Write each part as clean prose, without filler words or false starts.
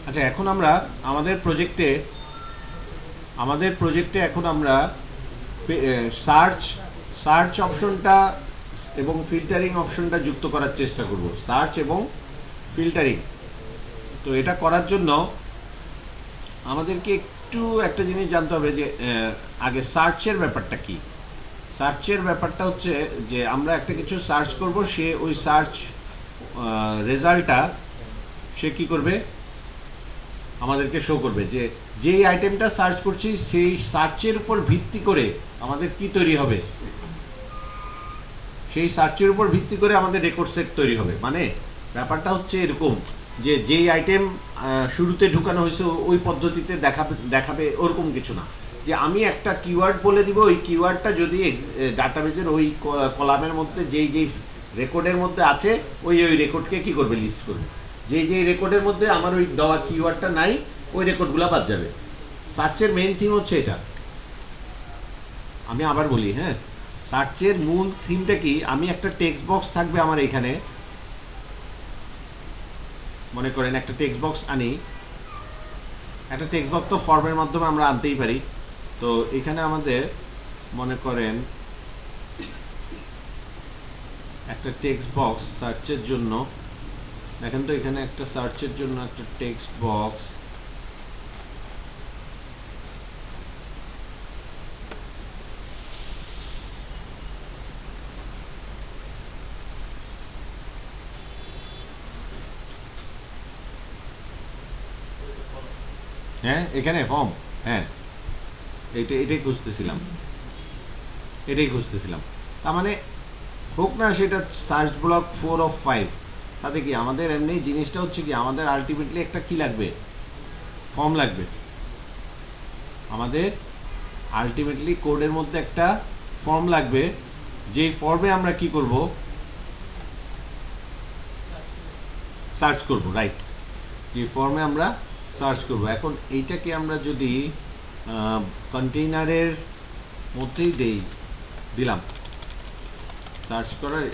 আচ্ছা, এখন আমরা আমাদের প্রজেক্টে এখন আমরা সার্চ সার্চ অপশনটা এবং ফিল্টারিং অপশনটা যুক্ত করার চেষ্টা করব। সার্চ এবং ফিল্টারিং। তো এটা করার জন্য আমাদেরকে একটু একটা জিনিস জানতে হবে যে আগে সার্চের ব্যাপারটা কি। সার্চের ব্যাপারটা হচ্ছে যে আমরা একটা কিছু সার্চ করব, সে ওই সার্চ রেজাল্টটা সে কি করবে, আমাদেরকে শো করবে যে যেই আইটেমটা সার্চ করছি সেই সার্চের উপর ভিত্তি করে আমাদের কি তৈরি হবে, সেই সার্চের উপর ভিত্তি করে আমাদের রেকর্ড সেট তৈরি হবে। মানে ব্যাপারটা হচ্ছে এরকম যে যেই আইটেম শুরুতে ঢুকানো হয়েছে ওই পদ্ধতিতে দেখাবে দেখাবে ওরকম কিছু না। যে আমি একটা কিওয়ার্ড বলে দিব, ওই কিওয়ার্ডটা যদি ডাটাবেজের ওই কলামের মধ্যে যেই যেই রেকর্ডের মধ্যে আছে ওই ওই রেকর্ডকে কি করবে, লিস্ট করবে। যেই যেই রেকর্ডের মধ্যে আমার ওই দেওয়া কিওয়ার্ডটা নাই ওই রেকর্ডগুলো বাদ যাবে। সার্চের মেইন থিম হচ্ছে এটা। আমি আবার বলি, হ্যাঁ, সার্চের মূল থিমটা কি, আমি একটা টেক্সট বক্স থাকবে আমার এখানে, মনে করেন একটা টেক্সট বক্স আনি। একটা টেক্সট বক্স তো ফর্মের মাধ্যমে আমরা আনতেই পারি। তো এখানে আমাদের মনে করেন একটা টেক্সট বক্স সার্চের জন্য, দেখেন তো এখানে একটা সার্চের জন্য একটা টেক্সট বক্স। হ্যাঁ, এখানে ফর্ম, হ্যাঁ, এটাই খুঁজতেছিলাম, তার মানে হোক না সেটা সার্চ ব্লক 4 of 5, তাতে কি আমাদের এমনি জিনিসটা হচ্ছে কি আমাদের আলটিমেটলি একটা কি লাগবে, ফর্ম লাগবে। আমাদের আলটিমেটলি কোডের মধ্যে একটা ফর্ম লাগবে, যেই ফর্মে আমরা কি করব, সার্চ করব, রাইট। যে ফর্মে আমরা সার্চ করব। এখন এইটাকে আমরা যদি কন্টেইনারের মধ্যেই দিলাম সার্চ করার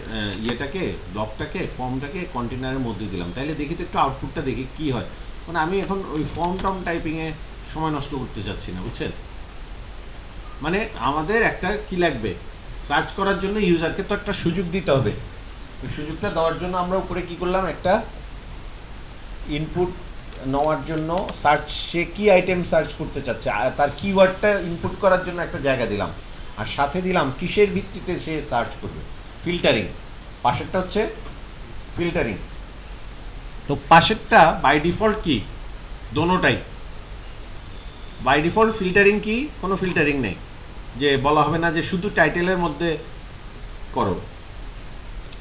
ইয়েটাকে, ব্লকটাকে, ফর্মটাকে কন্টেনারের মধ্যে দিলাম, তাইলে দেখি তো একটু আউটপুটটা দেখি কি হয়। মানে আমি এখন ওই ফর্ম টর্ম টাইপিংয়ে সময় নষ্ট করতে চাচ্ছি না, বুঝছেন। মানে আমাদের একটা কি লাগবে, সার্চ করার জন্য ইউজারকে তো একটা সুযোগ দিতে হবে। ওই সুযোগটা দেওয়ার জন্য আমরা উপরে কি করলাম, একটা ইনপুট নেওয়ার জন্য সার্চ, সে কি আইটেম সার্চ করতে চাচ্ছে তার কিওয়ার্ডটা ইনপুট করার জন্য একটা জায়গা দিলাম। আর সাথে দিলাম কিসের ভিত্তিতে সে সার্চ করবে, ফিল্টারিং। পাশেরটা হচ্ছে ফিল্টারিং। তো পাশেরটা বাই ডিফল্ট কি, দোনোটাই বাই ডিফল্ট। ফিল্টারিং কি, কোনো ফিল্টারিং নেই, যে বলা হবে না যে শুধু টাইটেলের মধ্যে করো।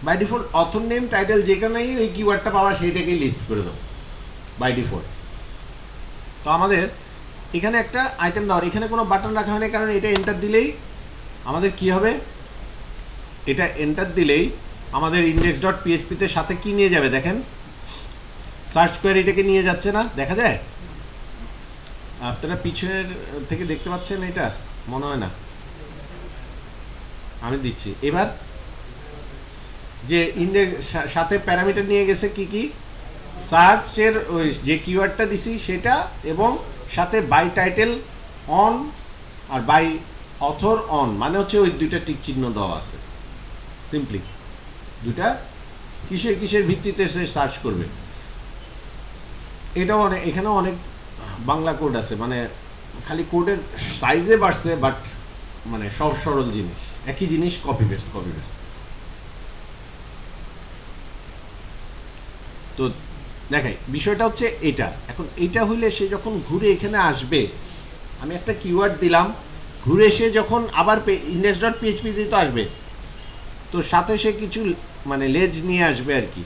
By default author name title যেখানেই ওই কিওয়ার্ডটা পাওয়া সেইটাকেই লিস্ট করে দাও বাই ডিফল্ট। তো আমাদের এখানে একটা আইটেম দেওয়ার, এখানে কোনো বাটন রাখা হয়নি কারণ এটা এন্টার দিলেই আমাদের কি হবে, এটা এন্টার দিলেই আমাদের index.php-তে সাথে কি নিয়ে যাবে দেখেন, সার্চ কোয়ারিটাকে নিয়ে যাচ্ছে না, দেখা যায়। আপনারা পিছনের থেকে দেখতে পাচ্ছেন, এটা মনে হয় না, আমি দিচ্ছি এবার। যে ইন্ডেক্স সাথে প্যারামিটার নিয়ে গেছে কি কি, সার্চের ওই যে কিওয়ার্ডটা দিছি সেটা, এবং সাথে বাই টাইটেল অন আর বাই অথর অন, মানে হচ্ছে ওই দুইটা টিক চিহ্ন দেওয়া আছে। সিম্পলি দুইটা কিসের কিসের ভিত্তিতে সে সার্চ করবে। এটাও অনেক, এখানেও অনেক বাংলা কোড আছে, মানে খালি কোডের সাইজে বাড়ছে, বাট মানে সহজ সরল জিনিস, একই জিনিস কপি পেস্ট। তো দেখাই বিষয়টা হচ্ছে এটা। এখন এইটা হইলে সে যখন ঘুরে এখানে আসবে, আমি একটা কিওয়ার্ড দিলাম, ঘুরে সে যখন আবার index.php দিয়ে তো আসবে, তো সাথে সে কিছু মানে লেজ নিয়ে আসবে আর কি।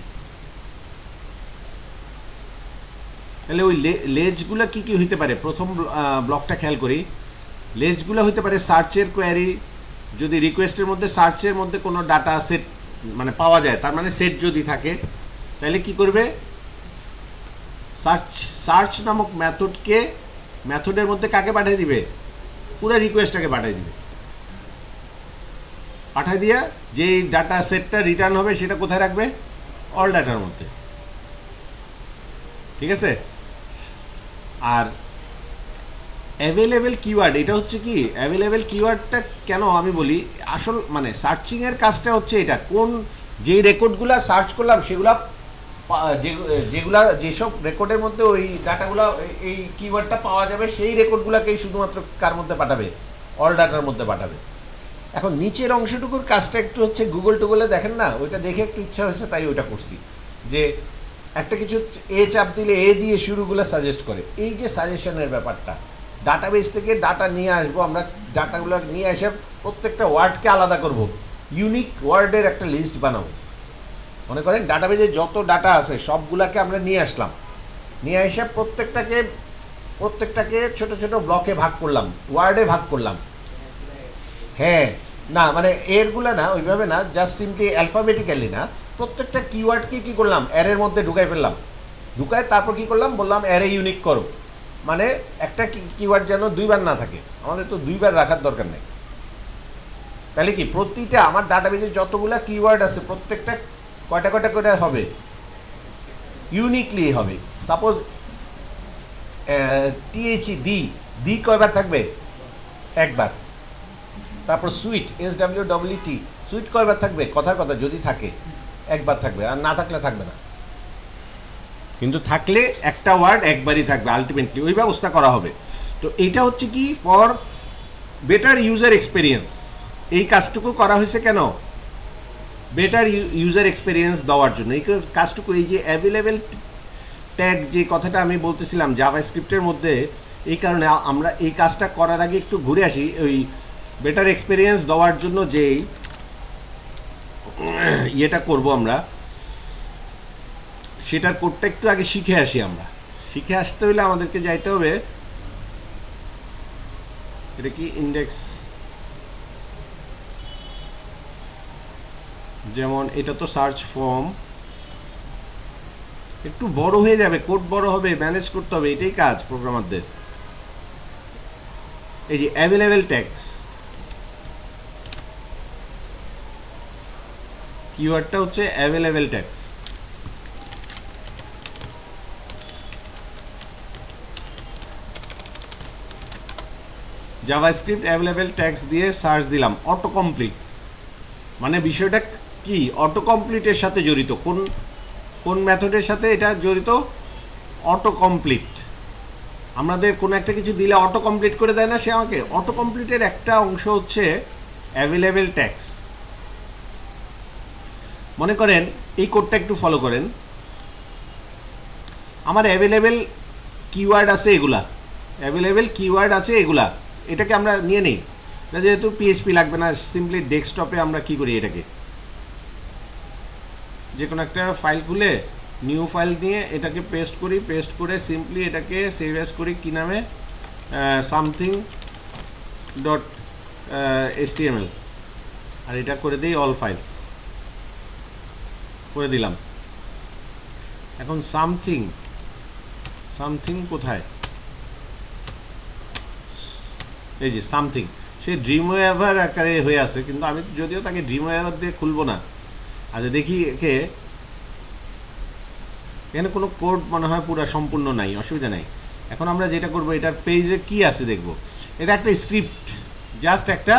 তাহলে ওই লেজগুলো কি কি হইতে পারে, প্রথম ব্লকটা খেয়াল করি। লেজগুলো হইতে পারে সার্চের কোয়ারি, যদি রিকোয়েস্টের মধ্যে সার্চের মধ্যে কোনো ডাটা সেট মানে পাওয়া যায়, তার মানে সেট যদি থাকে, তাহলে কি করবে, সার্চ সার্চ নামক মেথডকে, মেথডের মধ্যে কাকে পাঠিয়ে দিবে, পুরো রিকোয়েস্টটাকে পাঠিয়ে দিবে। পাঠিয়ে দিয়ে যেই ডাটা সেটটা রিটার্ন হবে সেটা কোথায় রাখবে, অল ডাটার মধ্যে। ঠিক আছে। আর অ্যাভেলেবেল কিওয়ার্ড, এটা হচ্ছে কি অ্যাভেলেবেল কিওয়ার্ডটা কেন আমি বলি, আসল মানে সার্চিংয়ের কাজটা হচ্ছে এটা, কোন যেই রেকর্ডগুলো সার্চ করলাম সেগুলা যেগুলা যেসব রেকর্ডের মধ্যে ওই ডাটাগুলো এই কিওয়ার্ডটা পাওয়া যাবে সেই রেকর্ডগুলোকেই শুধুমাত্র কার মধ্যে পাঠাবে, অল ডাটার মধ্যে পাঠাবে। এখন নিচের অংশটুকুর কাজটা একটু হচ্ছে গুগলে দেখেন না, ওইটা দেখে একটু ইচ্ছা হয়েছে তাই ওইটা করছি, যে একটা কিছু এ চাপ দিলে এ দিয়ে শুরুগুলো সাজেস্ট করে, এই যে সাজেশনের ব্যাপারটা, ডাটাবেস থেকে ডাটা নিয়ে আসবো আমরা, ডাটাগুলো নিয়ে এসে প্রত্যেকটা ওয়ার্ডকে আলাদা করব, ইউনিক ওয়ার্ডের একটা লিস্ট বানাবো। মনে করেন ডাটাবেজে যত ডাটা আছে সবগুলাকে আমরা নিয়ে আসলাম, নিয়ে এসে প্রত্যেকটাকে ছোট ছোট ব্লকে ভাগ করলাম, ওয়ার্ডে ভাগ করলাম। হ্যাঁ, না মানে এরগুলা না ওইভাবে না, জাস্ট সিম্পলি অ্যালফাবেটিক্যালি না, প্রত্যেকটা কিওয়ার্ডকে কী করলাম অ্যারের মধ্যে ঢুকাই ফেললাম, ঢুকায় তারপর কী করলাম বললাম অ্যারে ইউনিক করো, মানে একটা কিওয়ার্ড যেন দুইবার না থাকে, আমাদের তো দুইবার রাখার দরকার নেই। তাহলে কি প্রতিটা আমার ডাটাবেজে যতগুলা কিওয়ার্ড আছে প্রত্যেকটা কয়টা কয়টা করে হবে, ইউনিকলি হবে। সাপোজ টিএইচই দি কয়বার থাকবে, একবার। তারপর সুইট SWEET সুইট কয়বার থাকবে, কথার কথা যদি থাকে একবার থাকবে, আর না থাকলে থাকবে না, কিন্তু থাকলে একটা ওয়ার্ড একবারই থাকবে আলটিমেটলি, ওই ব্যবস্থা করা হবে। তো এইটা হচ্ছে কি ফর বেটার ইউজার এক্সপিরিয়েন্স, এই কাজটুকু করা হয়েছে কেন, বেটার ইউজার এক্সপিরিয়েন্স দেওয়ার জন্য এই কাজটুকু। এই যে অ্যাভেলেবেল ট্যাগ যে কথাটা আমি বলতেছিলাম জাভাস্ক্রিপ্টের মধ্যে, এই কারণে আমরা এই কাজটা করার আগে একটু ঘুরে আসি, ওই বেটার এক্সপিরিয়েন্স দেওয়ার জন্য যেই ইয়েটা করব আমরা, সেটার কোডটা একটু আগে শিখে আসি। আমরা শিখে আসতে হলে আমাদেরকে যাইতে হবে, এটা কি ইন্ডেক্স, যেমন এটা তো সার্চ ফর্ম, একটু বড় হয়ে যাবে, কোড বড় হবে, ম্যানেজ করতে হবে, এটাই কাজ প্রোগ্রামারদের। এই যে অ্যাভেলেবেল ট্যাগস, কিওয়ার্ডটা হচ্ছে available tags. JavaScript available tags দিয়ে সার্চ দিলাম, অটো কমপ্লিট, মানে বিষয়টা কি অটো কমপ্লিটের সাথে জড়িত, কোন মেথডের সাথে এটা জড়িত, অটো কমপ্লিট। আমাদের কোনো একটা কিছু দিলে অটো কমপ্লিট করে দেয় না সে আমাকে, অটো কমপ্লিটের একটা অংশ হচ্ছে অ্যাভেলেবেল ট্যাগস। মনে করেন এই কোডটা একটু ফলো করেন, আমার অ্যাভেলেবেল কিওয়ার্ড আছে এগুলা, অ্যাভেলেবেল কিওয়ার্ড আছে এগুলা, এটাকে আমরা নিয়ে নেই, যেহেতু পিএইচপি লাগবে না, সিম্পলি ডেস্কটপে আমরা কি করি, এটাকে যে কোনো একটা ফাইল খুলে নিউ ফাইল নিয়ে এটাকে পেস্ট করি, পেস্ট করে সিম্পলি এটাকে সেভ অ্যাজ করি কি নামে, সামথিং ডট HTML, আর এটা করে দিই অল ফাইলস করে দিলাম। এখন সামথিং কোথায়, এই যে সামথিং, সে ড্রিমওয়েভার আকারে হয়ে আছে, কিন্তু আমি যদিও তাকে ড্রিমওয়েভার দিয়ে খুলবো না। আচ্ছা দেখি একে, এখানে কোনো কোড মনে হয় পুরো সম্পূর্ণ নাই, অসুবিধা নাই। এখন আমরা যেটা করবো, এটার পেজে কি আছে দেখব, এটা একটা স্ক্রিপ্ট, জাস্ট একটা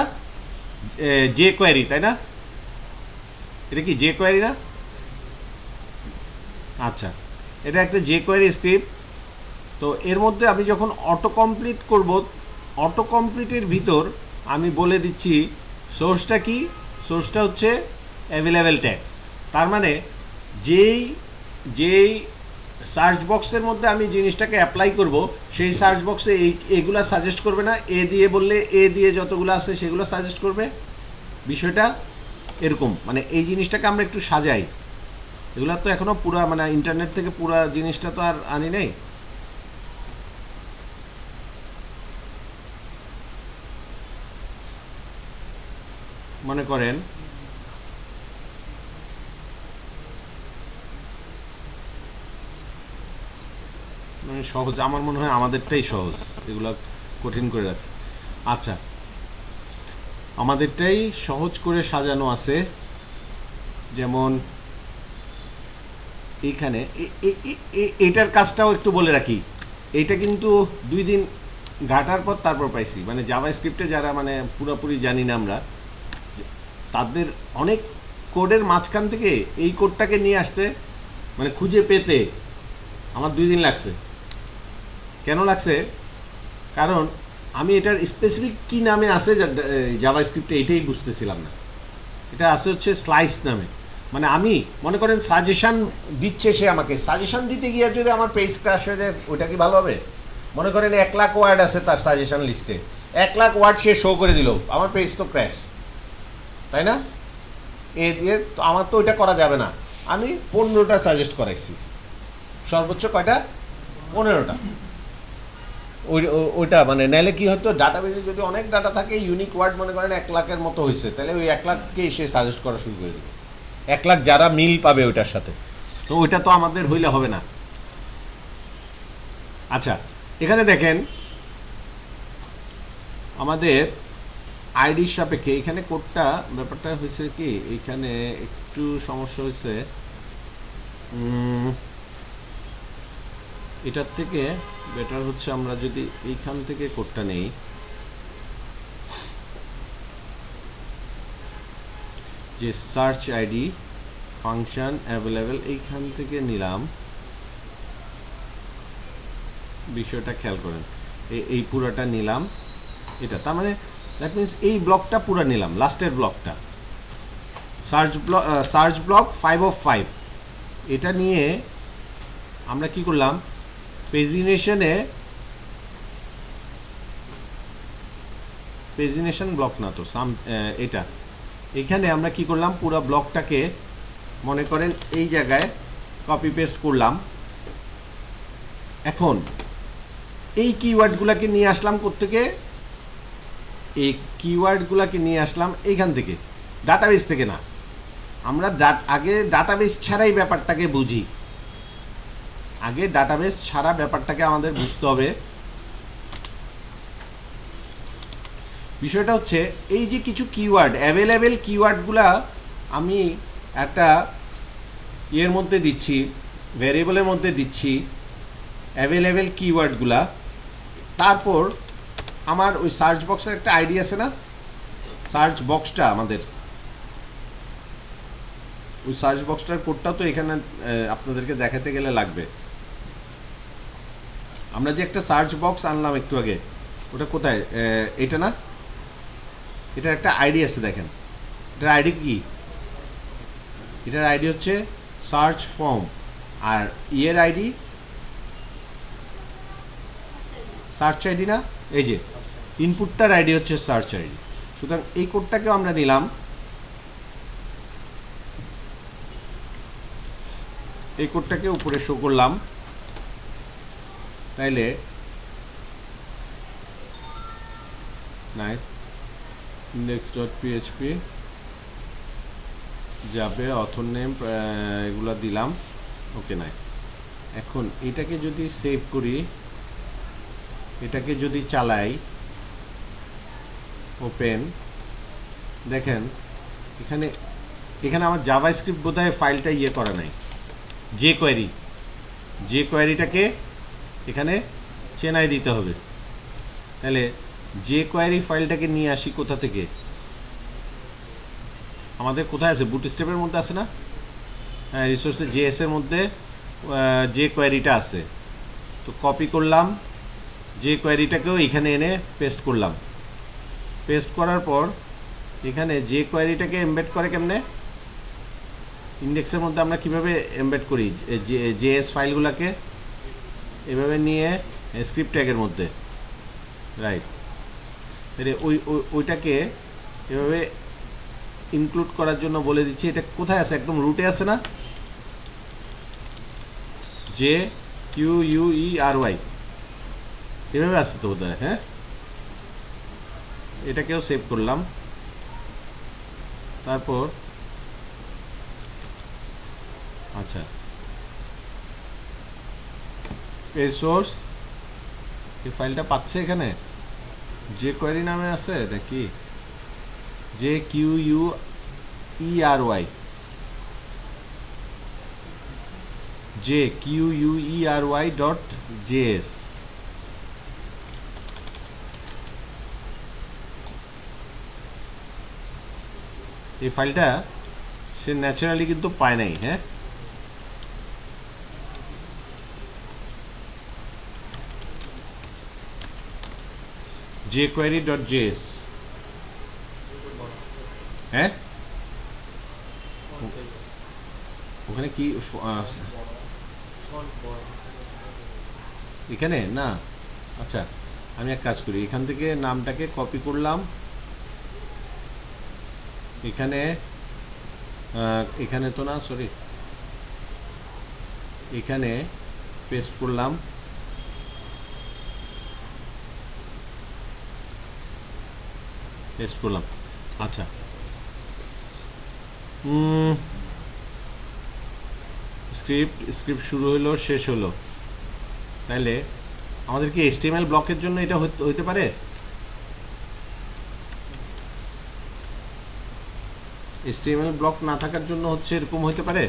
জে কোয়ারি, তাই না, এটা কি জে কোয়ারি না, আচ্ছা এটা একটা জে কোয়ারি স্ক্রিপ্ট। তো এর মধ্যে আমি যখন অটো কমপ্লিট করব, অটো কমপ্লিটের ভিতর আমি বলে দিচ্ছি সোর্সটা কি, সোর্সটা হচ্ছে অ্যাভেলেবেল ট্যাগস। তার মানে যেই সার্চ বক্সের মধ্যে আমি জিনিসটাকে অ্যাপ্লাই করব, সেই সার্চ বক্সে এইগুলা সাজেস্ট করবে না, এ দিয়ে বললে এ দিয়ে যতগুলো আছে সেগুলো সাজেস্ট করবে। বিষয়টা এরকম, মানে এই জিনিসটাকে আমরা একটু সাজাই, এগুলো তো এখনো পুরা মানে ইন্টারনেট থেকে পুরা জিনিসটা তো আর আনি নাই। মনে করেন মানে সহজ, আমার মনে হয় আমাদেরটাই সহজ, এগুলো কঠিন করে রাখছে। আচ্ছা আমাদেরটাই সহজ করে সাজানো আছে, যেমন এইখানে এটার কাজটাও একটু বলে রাখি, এইটা কিন্তু 2 দিন ঘাটার পর তারপর পাইছি, মানে জাভাস্ক্রিপ্টে যারা মানে পুরোপুরি জানি না আমরা, তাদের অনেক কোডের মাঝখান থেকে এই কোডটাকে নিয়ে আসতে মানে খুঁজে পেতে আমার 2 দিন লাগছে। কেন লাগছে? কারণ আমি এটার স্পেসিফিক কী নামে আছে জাভাস্ক্রিপ্টে এটাই বুঝতেছিলাম না। এটা আছে হচ্ছে স্লাইস নামে। মানে আমি মনে করেন সাজেশান দিচ্ছে, সে আমাকে সাজেশান দিতে গিয়ে যদি আমার পেজ ক্র্যাশ হয়ে যায়, ওইটা কি ভালো হবে? মনে করেন 1 লাখ ওয়ার্ড আছে তার সাজেশান লিস্টে, 1 লাখ ওয়ার্ড সে শো করে দিল, আমার পেজ তো ক্র্যাশ, তাই না? এ দিয়ে তো আমার তো ওইটা করা যাবে না। আমি 15টা সাজেস্ট করাইছি, সর্বোচ্চ কয়টা? 15টা। ওইটা মানে নাইলে কি হতো, ডাটাবেজে যদি অনেক ডাটা থাকে, ইউনিক ওয়ার্ড মনে করেন 1 লাখের মতো হয়েছে, তাহলে ওই 1 লাখকে সে সাজেস্ট করা শুরু করে দেবে, 1 লাখ যারা মিল পাবে ওইটার সাথে। তো ওইটা তো আমাদের হইলে হবে না। আচ্ছা, এখানে দেখেন আমাদের আইডির সাপেক্ষে এখানে কোডটা, ব্যাপারটা হয়েছে কি, এখানে একটু সমস্যা হয়েছে। এটার থেকে বেটার হচ্ছে আমরা যদি এইখান থেকে কোডটা নেই, যে সার্চ আইডি ফাংশন অ্যাভেলেবেল, এইখান থেকে নিলাম। বিষয়টা খেয়াল করেন, এই পুরাটা নিলাম, এটা তার মানে দ্যাট মিনস এই ব্লকটা পুরো নিলাম, লাস্টের ব্লকটা সার্চ ব্লক 5 of 5। এটা নিয়ে আমরা কি করলাম, পেজিনেশন ব্লক না তো এটা, এখানে আমরা কি করলাম, পুরো ব্লকটাকে মনে করেন এই জায়গায় কপি পেস্ট করলাম। এখন এই কিওয়ার্ডগুলোকে নিয়ে আসলাম কোত্থেকে, এই কিওয়ার্ডগুলোকে নিয়ে আসলাম এইখান থেকে, ডাটাবেস থেকে না। আমরা আগে ডাটাবেস ছাড়াই ব্যাপারটাকে বুঝি, আগে ডাটাবেস ছাড়া ব্যাপারটাকে আমাদের বুঝতে হবে। বিষয়টা হচ্ছে এই যে কিছু কিওয়ার্ড, অ্যাভেলেবেল কিওয়ার্ডগুলা আমি একটা ইয়ের মধ্যে দিচ্ছি, ভ্যারিয়েবলের মধ্যে দিচ্ছি অ্যাভেলেবেল কিওয়ার্ডগুলা। তারপর আমার ওই সার্চ বক্সের একটা আইডি আছে না, সার্চ বক্সটা আমাদের, ওই সার্চ বক্সটার কোডটা তো এখানে আপনাদেরকে দেখাতে গেলে লাগবে। আমরা যে একটা সার্চ বক্স আনলাম একটু আগে, ওটা কোথায়? এটা না, এটার একটা আইডি আছে, দেখেন এটার আইডি কি, এটার আইডি হচ্ছে সার্চ ফর্ম, আর ইয়ের আইডি সার্চ আইডি না, এই যে ইনপুটটার আইডি হচ্ছে সার্চ আইডি। সুতরাং এই কোডটাকেও আমরা নিলাম, এই কোডটাকে উপরে শো করলাম, তাইলে নাইস index.php যাবে, অথর নেম এগুলো দিলাম, ওকে নাইস। এখন এটাকে যদি সেভ করি, এটাকে যদি চালাই, ওপেন, দেখেন এখানে আমার জাভাস্ক্রিপ্ট বোধহয় ফাইলটা ইয়ে করা নাই, যে কোয়ারিটাকে এখানে চেনাই দিতে হবে। তাহলে যে কোয়ারি ফাইলটাকে নিয়ে আসি কোথা থেকে, আমাদের কোথায় আছে, বুটস্ট্র্যাপের মধ্যে আছে না, হ্যাঁ, রিসোর্সে জেএস এর মধ্যে যে কোয়ারিটা আছে, তো কপি করলাম, যে কোয়ারিটাকেও এখানে এনে পেস্ট করলাম। পেস্ট করার পর এখানে যে কোয়ারিটাকে এমবেড করে কেমনে, ইন্ডেক্সের মধ্যে আমরা কিভাবে এমবেড করি, জেএস ফাইলগুলোকে এভাবে নিয়ে স্ক্রিপ্ট ট্যাগের মধ্যে, রাইট, তাহলে ওইটাকে এভাবে ইনক্লুড করার জন্য বলে দিচ্ছি। এটা কোথায় আছে, একদম রুটে আছে না, J Q U E R Y, এভাবে আছে তো বোধহয়, হ্যাঁ। এটাকেও সেভ করলাম, তারপর আচ্ছা এই সোর্স, এই ফাইলটা পাচ্ছে এখানে, যে কোয়ারি নামে আছে নাকি, J Q U E R Y, J Q U E R Y dot JS, এই ফাইলটা সে ন্যাচারালি কিন্তু পায় নাই। হ্যাঁ, jQuery.js। হ্যাঁ, ওখানে কি এখানে না? আচ্ছা, আমি এক কাজ করি, এখান থেকে নামটাকে কপি করলাম, এখানে এখানে তো না, সরি, এখানে পেস্ট করলাম, পেস্ট করলাম। আচ্ছা, স্ক্রিপ্ট শুরু হলো, শেষ হলো। তাহলে আমাদের কি HTML ব্লকের জন্য এটা হইতে পারে? HTML ব্লক না থাকার জন্য হচ্ছে এরকম হইতে পারে?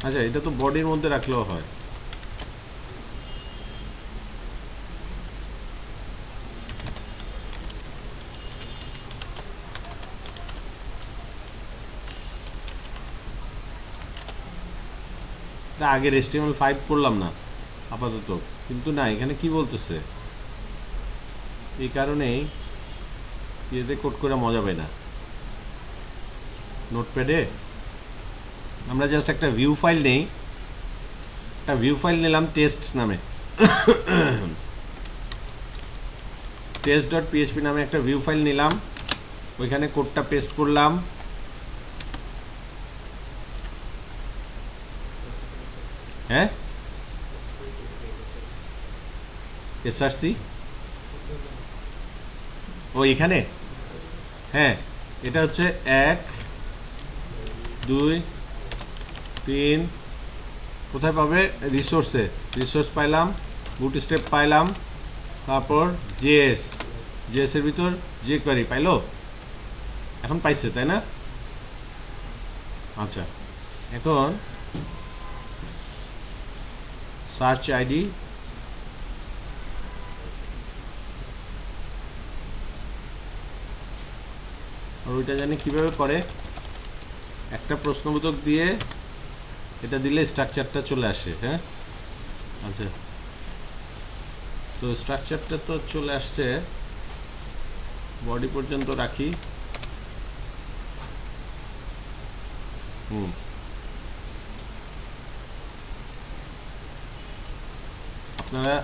আচ্ছা, এটা তো বডির মধ্যে রাখলেও হয়। আগের HTML5 করলাম না আপাতত, কিন্তু না, এখানে কি বলতেছে, এই কারণেই এতে কোড করে মজা পাই না। নোটপ্যাডে আমরা জাস্ট একটা ভিউ ফাইল নেই, একটা ভিউ ফাইল নিলাম টেস্ট নামে, test.php নামে একটা ভিউ ফাইল নিলাম, ওইখানে কোডটা পেস্ট করলাম, হ্যাঁ, src, ও এখানে, হ্যাঁ, এটা হচ্ছে 1 2 3, কোথায় পাবে? রিসোর্সে, রিসোর্স পাইলাম, বুটস্ট্র্যাপ পাইলাম, তারপর জেএস এর ভিতর jQuery পাইলো, এখন পাইছে তাই না? আচ্ছা, এখন সার্চ আইডি, আর ওইটা জানি কিভাবে করে, একটা প্রশ্নবোধক দিয়ে এটা দিলে স্ট্রাকচারটা চলে আসে। হ্যাঁ, আচ্ছা, তো স্ট্রাকচারটা তো চলে আসছে, বডি পর্যন্ত রাখি। আপনারা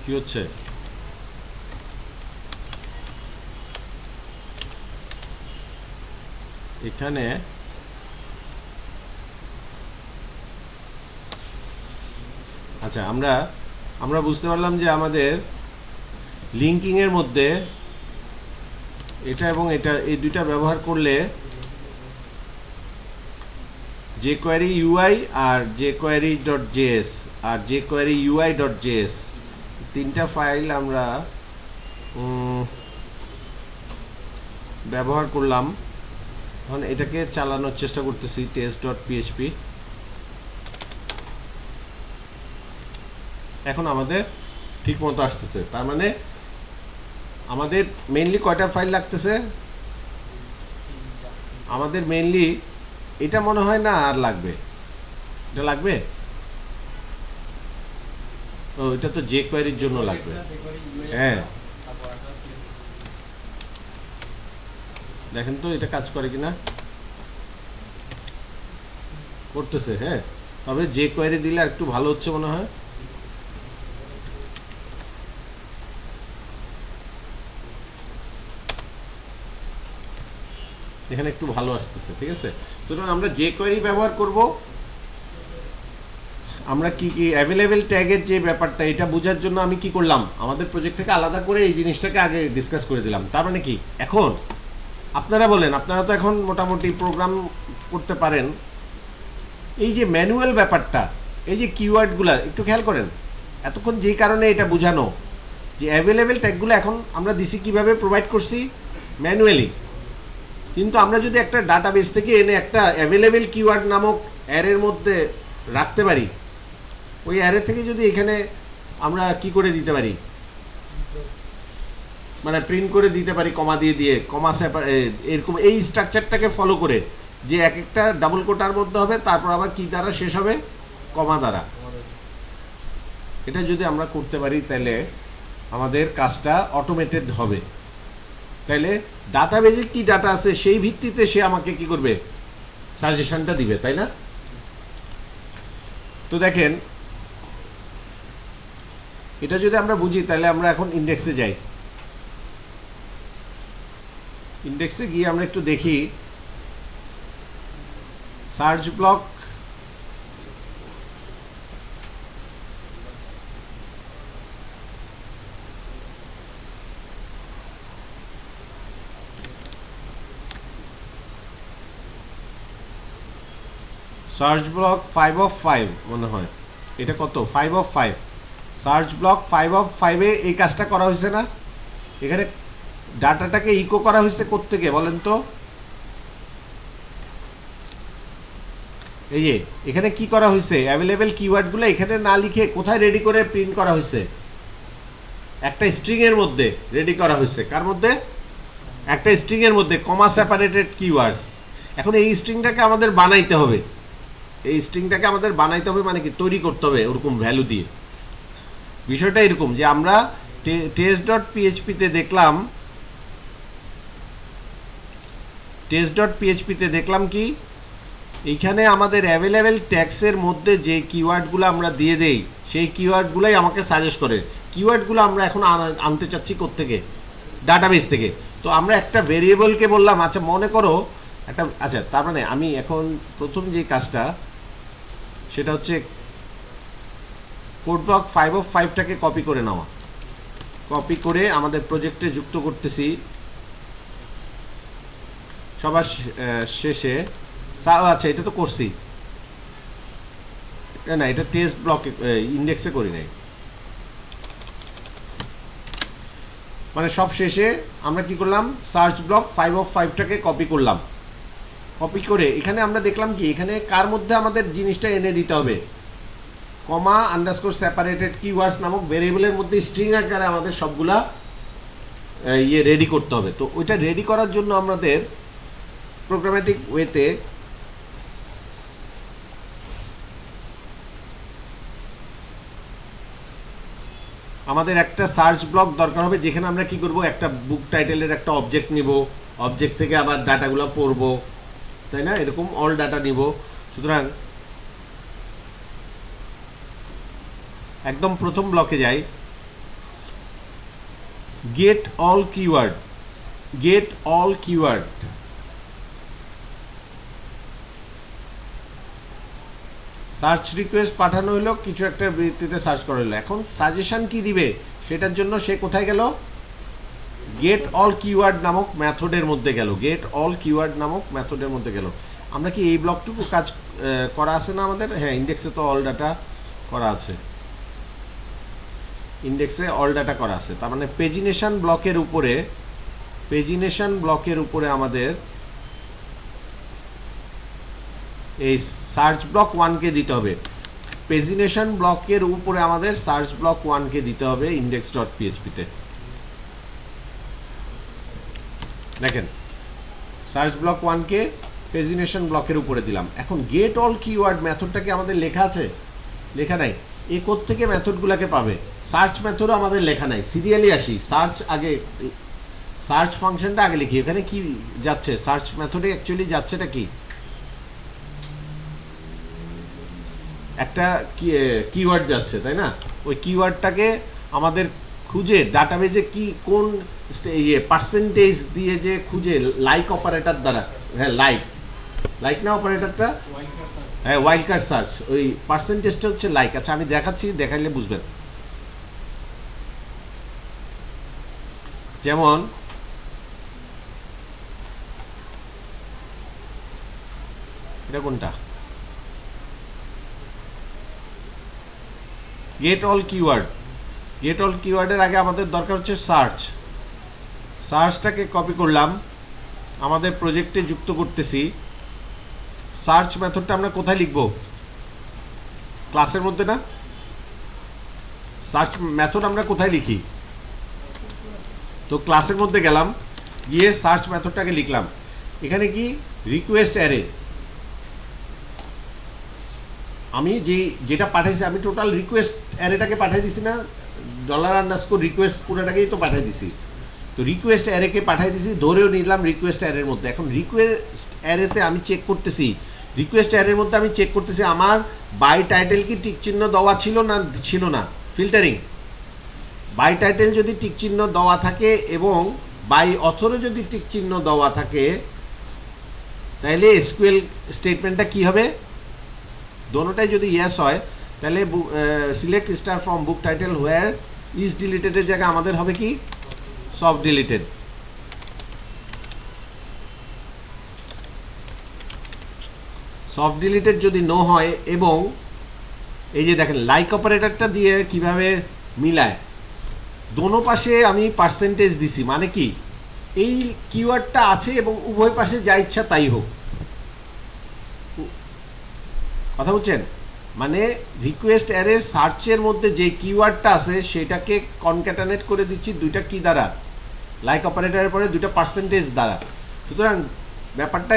কি হচ্ছে, এখানে আচ্ছা, আমরা বুঝতে পারলাম যে আমাদের লিঙ্কিং এর মধ্যে এটা এবং এটা, এই দুইটা ব্যবহার করলে jQuery UI আর jQuery.js আর jQuery UI.js, তিনটা ফাইল আমরা ব্যবহার করলাম। এখন এটাকে চালানোর চেষ্টা করতেছি, test.php। এখন আমাদের ঠিক মতো আসতেছে, তার মানে আমাদের মেইনলি কয়টা ফাইল লাগতেছে? আমাদের মেইনলি এটা মনে হয় না আর লাগবে, এটা লাগবে, ও এটা তো jQuery-র জন্য লাগবে। হ্যাঁ, দেখেন তো এটা কাজ করে কিনা, করতেছে। হ্যাঁ, তবে jQuery দিলে আর একটু ভালো হচ্ছে মনে হয়। এখানে একটু ভালো আসতেছে, ঠিক আছে। সুতরাং আমরা jQuery ব্যবহার করব। আমরা কি কি অ্যাভেলেবেল ট্যাগের যে ব্যাপারটা, এটা বোঝার জন্য আমি কি করলাম, আমাদের প্রজেক্ট থেকে আলাদা করে এই জিনিসটাকে আগে ডিসকাস করে দিলাম। তার মানে কি, এখন আপনারা বলেন, আপনারা তো এখন মোটামুটি প্রোগ্রাম করতে পারেন, এই যে ম্যানুয়াল ব্যাপারটা, এই যে কিওয়ার্ডগুলো একটু খেয়াল করেন। এতক্ষণ যেই কারণে এটা বোঝানো যে অ্যাভেলেবেল ট্যাগগুলো এখন আমরা দিছি কিভাবে, প্রোভাইড করছি ম্যানুয়ালি। কিন্তু আমরা যদি একটা ডাটাবেস থেকে এনে একটা অ্যাভেলেবেল কিওয়ার্ড নামক অ্যারের মধ্যে রাখতে পারি, ওই অ্যারে থেকে যদি এখানে আমরা কি করে দিতে পারি, মানে প্রিন্ট করে দিতে পারি কমা দিয়ে দিয়ে, কমা এরকম এই স্ট্রাকচারটাকে ফলো করে, যে এক একটা ডাবল কোটার মধ্যে হবে, তারপর আবার কি দ্বারা শেষ হবে, কমা দ্বারা। এটা যদি আমরা করতে পারি তাহলে আমাদের কাজটা অটোমেটেড হবে। তাইলে ডাটাবেজে কি ডাটা আছে সেই ভিত্তিতে সে আমাকে কি করবে, সাজেশনটা দিবে, তাই না? তো দেখেন, এটা যদি আমরা বুঝি তাহলে আমরা এখন ইন্ডেক্সে যাই। ইন্ডেক্সে গিয়ে আমরা একটু দেখি search block search block 5 of 5 মনে হয়, এটা কত, 5 অফ 5। সার্চ ব্লক 5 অফ 5 এ এই কাজটা করা হয়েছে না? এখানে ডাটাটাকে ইকো করা হয়েছে কোত্থেকে বলেন তো? এই যে এখানে কি করা হয়েছে, অ্যাভেলেবেল কিওয়ার্ডগুলো এখানে না লিখে কোথায় রেডি করে প্রিন্ট করা হয়েছে, একটা স্ট্রিং এর মধ্যে রেডি করা হয়েছে। কার মধ্যে? একটা স্ট্রিং এর মধ্যে, কমা সেপারেটেড কিওয়ার্ডস। এখন এই স্ট্রিংটাকে আমাদের বানাইতে হবে, এই স্ট্রিংটাকে আমাদের বানাইতে হবে মানে কি, তৈরি করতে হবে ওরকম ভ্যালু দিয়ে। বিষয়টা এরকম যে আমরা test.php-তে দেখলাম, test.php-তে দেখলাম কি, এইখানে আমাদের অ্যাভেলেবেল ট্যাক্সের মধ্যে যে কিওয়ার্ডগুলো আমরা দিয়ে দেই সেই কিওয়ার্ডগুলোই আমাকে সাজেস্ট করে। কিওয়ার্ডগুলো আমরা এখন আনতে চাচ্ছি কোত্থেকে, ডাটাবেস থেকে। তো আমরা একটা ভেরিয়েবলকে বললাম, আচ্ছা মনে করো একটা, আচ্ছা তার মানে আমি এখন প্রথম যে কাজটা সেটা হচ্ছে কোড ব্লক 5 অফ 5টাকে কপি করে নেওয়া, কপি করে আমাদের প্রজেক্টে যুক্ত করতেছি। সবার শেষে, আচ্ছা এটা তো করছি না, এটা টেস্ট ব্লকে ইন্ডেক্সে করি নাই, মানে সব শেষে আমরা কি করলাম, সার্চ ব্লক 5 অফ 5টাকে কপি করলাম। কপি করে এখানে আমরা দেখলাম কি, এখানে কার মধ্যে আমাদের জিনিসটা এনে দিতে হবে, কমা আন্ডারস্কোর সেপারেটেড কিওয়ার্ডস নামক ভেরিয়েবলের মধ্যে স্ট্রিং আকারে আমাদের সবগুলা রেডি করতে হবে। তো ওইটা রেডি করার জন্য আমাদের প্রোগ্রামেটিক ওয়েতে আমাদের একটা সার্চ ব্লক দরকার হবে, যেখানে আমরা কি করব, একটা বুক টাইটেলের একটা অবজেক্ট নিব, অবজেক্ট থেকে আবার ডাটাগুলো পড়ব, তাই না, এরকম অল ডাটা নিব। সুতরাং একদম প্রথম ব্লকে যাই, gate all keyword, get all keyword, search request পাঠানো হলো, কিছু একটা ভিত্তিতে সার্চ করা হলো। এখন সাজেশন কি দিবে সেটার জন্য সে কোথায় গেল, গেট অল কিওয়ার্ড নামক মেথডের মধ্যে গেল, গেট অল কিওয়ার্ড নামক মেথডের মধ্যে গেল। আমরা কি এই ব্লকটুকু কাজ করা আছে না আমাদের? হ্যাঁ, ইন্ডেক্সে তো অল ডাটা করা আছে, ইন্ডেক্সে অল ডাটা করা আছে। তার মানে পেজিনেশন ব্লকের উপরে, পেজিনেশন ব্লকের উপরে আমাদের এই সার্চ ব্লক 1কে দিতে হবে, পেজিনেশন ব্লকের উপরে আমাদের সার্চ ব্লক 1কে দিতে হবে index.php-তে। দেখেন, সার্চ ব্লক 1কে পেজিনেশন ব্লকের উপরে দিলাম। এখন গেট অল কিওয়ার্ড মেথডটা কি আমাদের লেখা আছে? লেখা নাই। এ কোত্থেকে মেথডগুলোকে পাবে? সার্চ মেথডও আমাদের লেখা নাই। সিরিয়ালি আসি, সার্চ আগে, সার্চ ফাংশনটা আগে লিখি। এখানে কি যাচ্ছে, সার্চ মেথডে অ্যাকচুয়ালি যাচ্ছেটা কি, একটা কিওয়ার্ড যাচ্ছে, তাই না? ওই কিওয়ার্ডটাকে আমাদের খুঁজে ডাটাবেজে কি কোন পার্সেন্টেজ দিয়ে যে খুঁজে, লাইক অপারেটর দ্বারা, হ্যাঁ লাইক, লাইক না অপারেটরটা, হ্যাঁ ওয়াইল্ড কার্ড সার্চ, ওই পার্সেন্টেজটা হচ্ছে লাইক। আচ্ছা আমি দেখাচ্ছি, দেখাইলে বুঝবেন। যেমন এটা কোনটা, get all keyword, get all কিওয়ার্ডের আগে আমাদের দরকার হচ্ছে সার্চ। সার্চটাকে কপি করলাম, আমাদের প্রজেক্টে যুক্ত করতেছি। সার্চ মেথডটা আমরা কোথায় লিখব? ক্লাসের মধ্যে না? সার্চ মেথড আমরা কোথায় লিখি? তো ক্লাসের মধ্যে গেলাম, গিয়ে সার্চ মেথডটাকে লিখলাম। এখানে কি রিকোয়েস্ট অ্যারে, আমি যেটা পাঠাইছি, আমি টোটাল রিকোয়েস্ট অ্যারেটাকে পাঠিয়ে দিছি না, $_রিকোয়েস্ট পুরোটাকেই তো পাঠিয়ে দিছি। তো রিকোয়েস্ট অ্যারেকে পাঠিয়ে দিছি, ধরেও নিলাম রিকোয়েস্ট অ্যারের মধ্যে। এখন রিকোয়েস্ট অ্যারেতে আমি চেক করতেছি, রিকোয়েস্ট অ্যারের মধ্যে আমি চেক করতেছি আমার বাই টাইটেল কি টিক চিহ্ন দেওয়া ছিল না, ছিল না। ফিল্টারিং, বাই টাইটেল যদি টিক চিহ্ন দেওয়া থাকে এবং বাই অথরও যদি টিক চিহ্ন দেওয়া থাকে, তাহলে এসকিউএল স্টেটমেন্টটা কি হবে? দোনোটাই যদি ইয়েস হয়, তাহলে select star from book title where is ডিলিটেডের জায়গায় আমাদের হবে কি সফট ডিলিটেড। সফট ডিলিটেড যদি নো হয়, এবং এই যে দেখেন লাইক অপারেটরটা দিয়ে কিভাবে মিলায়, দোনো পাশে আমি পার্সেন্টেজ দিছি, মানে কি এই কিওয়ার্ডটা আছে এবং উভয় পাশে যা ইচ্ছা তাই হোক। কথা বুঝছেন? মানে রিকোয়েস্ট অ্যারে সার্চের মধ্যে যে কিওয়ার্ডটা আছে সেটাকে কনক্যাটানেট করে দিচ্ছি দুইটা কি দ্বারা, লাইক অপারেটরের পরে দুইটা পার্সেন্টেজ দ্বারা। সুতরাং ব্যাপারটা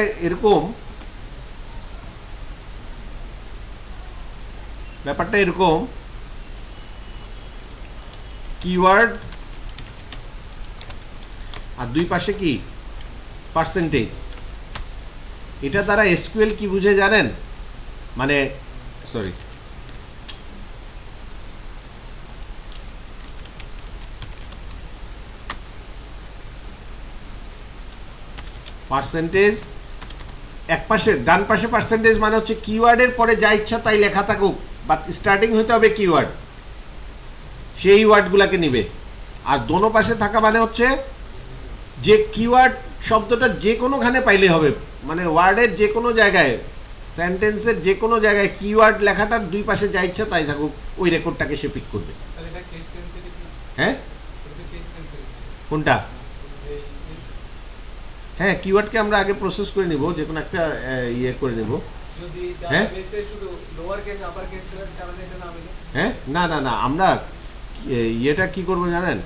এরকম, কিওয়ার্ড আর দুই পাশে কি পার্সেন্টেজ। এটা দ্বারা এসকিউএল কি বুঝে জানেন? মানে সরি, পার্সেন্টেজ এক পাশে, ডান পাশে পার্সেন্টেজ মানে হচ্ছে কিওয়ার্ডের পরে যা ইচ্ছা তাই লেখা থাকুক, বাট স্টার্টিং হইতে হবে কিওয়ার্ড, সেই ওয়ার্ডগুলোকে নিবে। আর দোনো পাশে থাকা মানে হচ্ছে যে কিওয়ার্ড শব্দটা যে কোনোখানে পাইলে হবে, মানে ওয়ার্ডের যে কোনো জায়গায়, সেন্টেন্সের যে কোনো জায়গায় কিওয়ার্ড লেখাটার দুই পাশে যা ইচ্ছা তাই থাকুক, ওই রেকর্ডটাকে সে পিক করবে। হ্যাঁ, কোনটা? হ্যাঁ, কিওয়ার্ডকে আমরা আগে প্রসেস করে নিব, যে কোনো একটা ইয়ে করে নিব। হ্যাঁ হ্যাঁ, না না না, আমরা ইয়েটা কি করবো জানেন?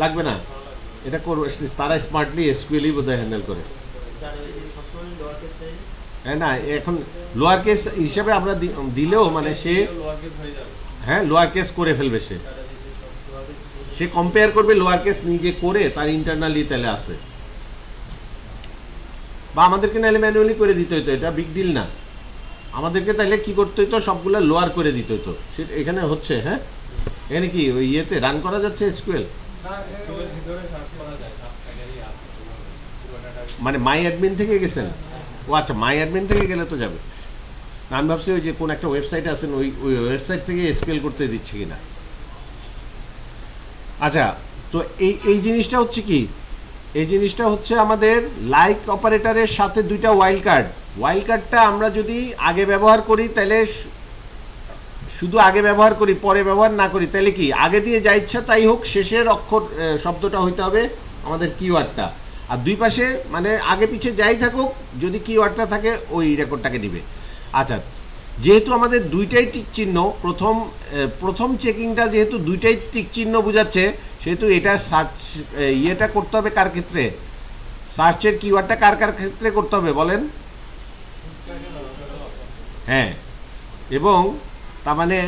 লাগবে না, এটা করবো, তারা স্মার্টলি এসকিউএলই বোধহয় হ্যান্ডেল করে। হ্যাঁ না, এখন লোয়ার কেস হিসেবে আমরা দিলেও মানে সে, হ্যাঁ লোয়ার কেস করে ফেলবে, সে কম্পেয়ার করবে লোয়ার কেস নিজে করে, তার ইন্টারনালি তাহলে আছে। বা আমাদেরকে নাহলে ম্যানুয়ালি করে দিতে হতো, এটা বিগ ডিল না। আমাদেরকে তাহলে কি করতে হতো, সবগুলো লোয়ার করে দিতে হতো। সেটা এখানে হচ্ছে। হ্যাঁ, এখানে কি ওই ইয়েতে রান করা যাচ্ছে এসকিউএল, মানে মাই অ্যাডমিন থেকে গেছেন? ও আচ্ছা, মাই অ্যাডমিন থেকে গেলে তো যাবে না। আমি ভাবছি ওই যে কোন একটা ওয়েবসাইটে আছেন, ওই ওয়েবসাইট থেকে এসকিউএল করতে দিচ্ছে কিনা। আচ্ছা, তো এই জিনিসটা হচ্ছে কি, এই জিনিসটা হচ্ছে আমাদের লাইক অপারেটরের সাথে দুইটা ওয়াইল্ড কার্ড। ওয়াইল্ড কার্ডটা আমরা যদি আগে ব্যবহার করি, তাহলে শুধু আগে ব্যবহার করি, পরে ব্যবহার না করি, তাহলে কি আগে দিয়ে যা ইচ্ছা তাই হোক, শেষের অক্ষর শব্দটা হইতে হবে আমাদের কিওয়ার্ডটা। আর দুই পাশে মানে আগে পিছে যাই থাকুক, যদি কিওয়ার্ডটা থাকে ওই রেকর্ডটাকে দিবে। আচ্ছা, যেহেতু আমাদের দুইটাই টিক চিহ্ন, প্রথম চেকিংটা যেহেতু দুইটাই টিক চিহ্ন বোঝাচ্ছে, সেহেতু এটা সার্চ ইয়েটা করতে হবে কার ক্ষেত্রে, সার্চের কিওয়ার্ডটা কার কার ক্ষেত্রে করতে হবে বলেন? হ্যাঁ, এবং তার মানে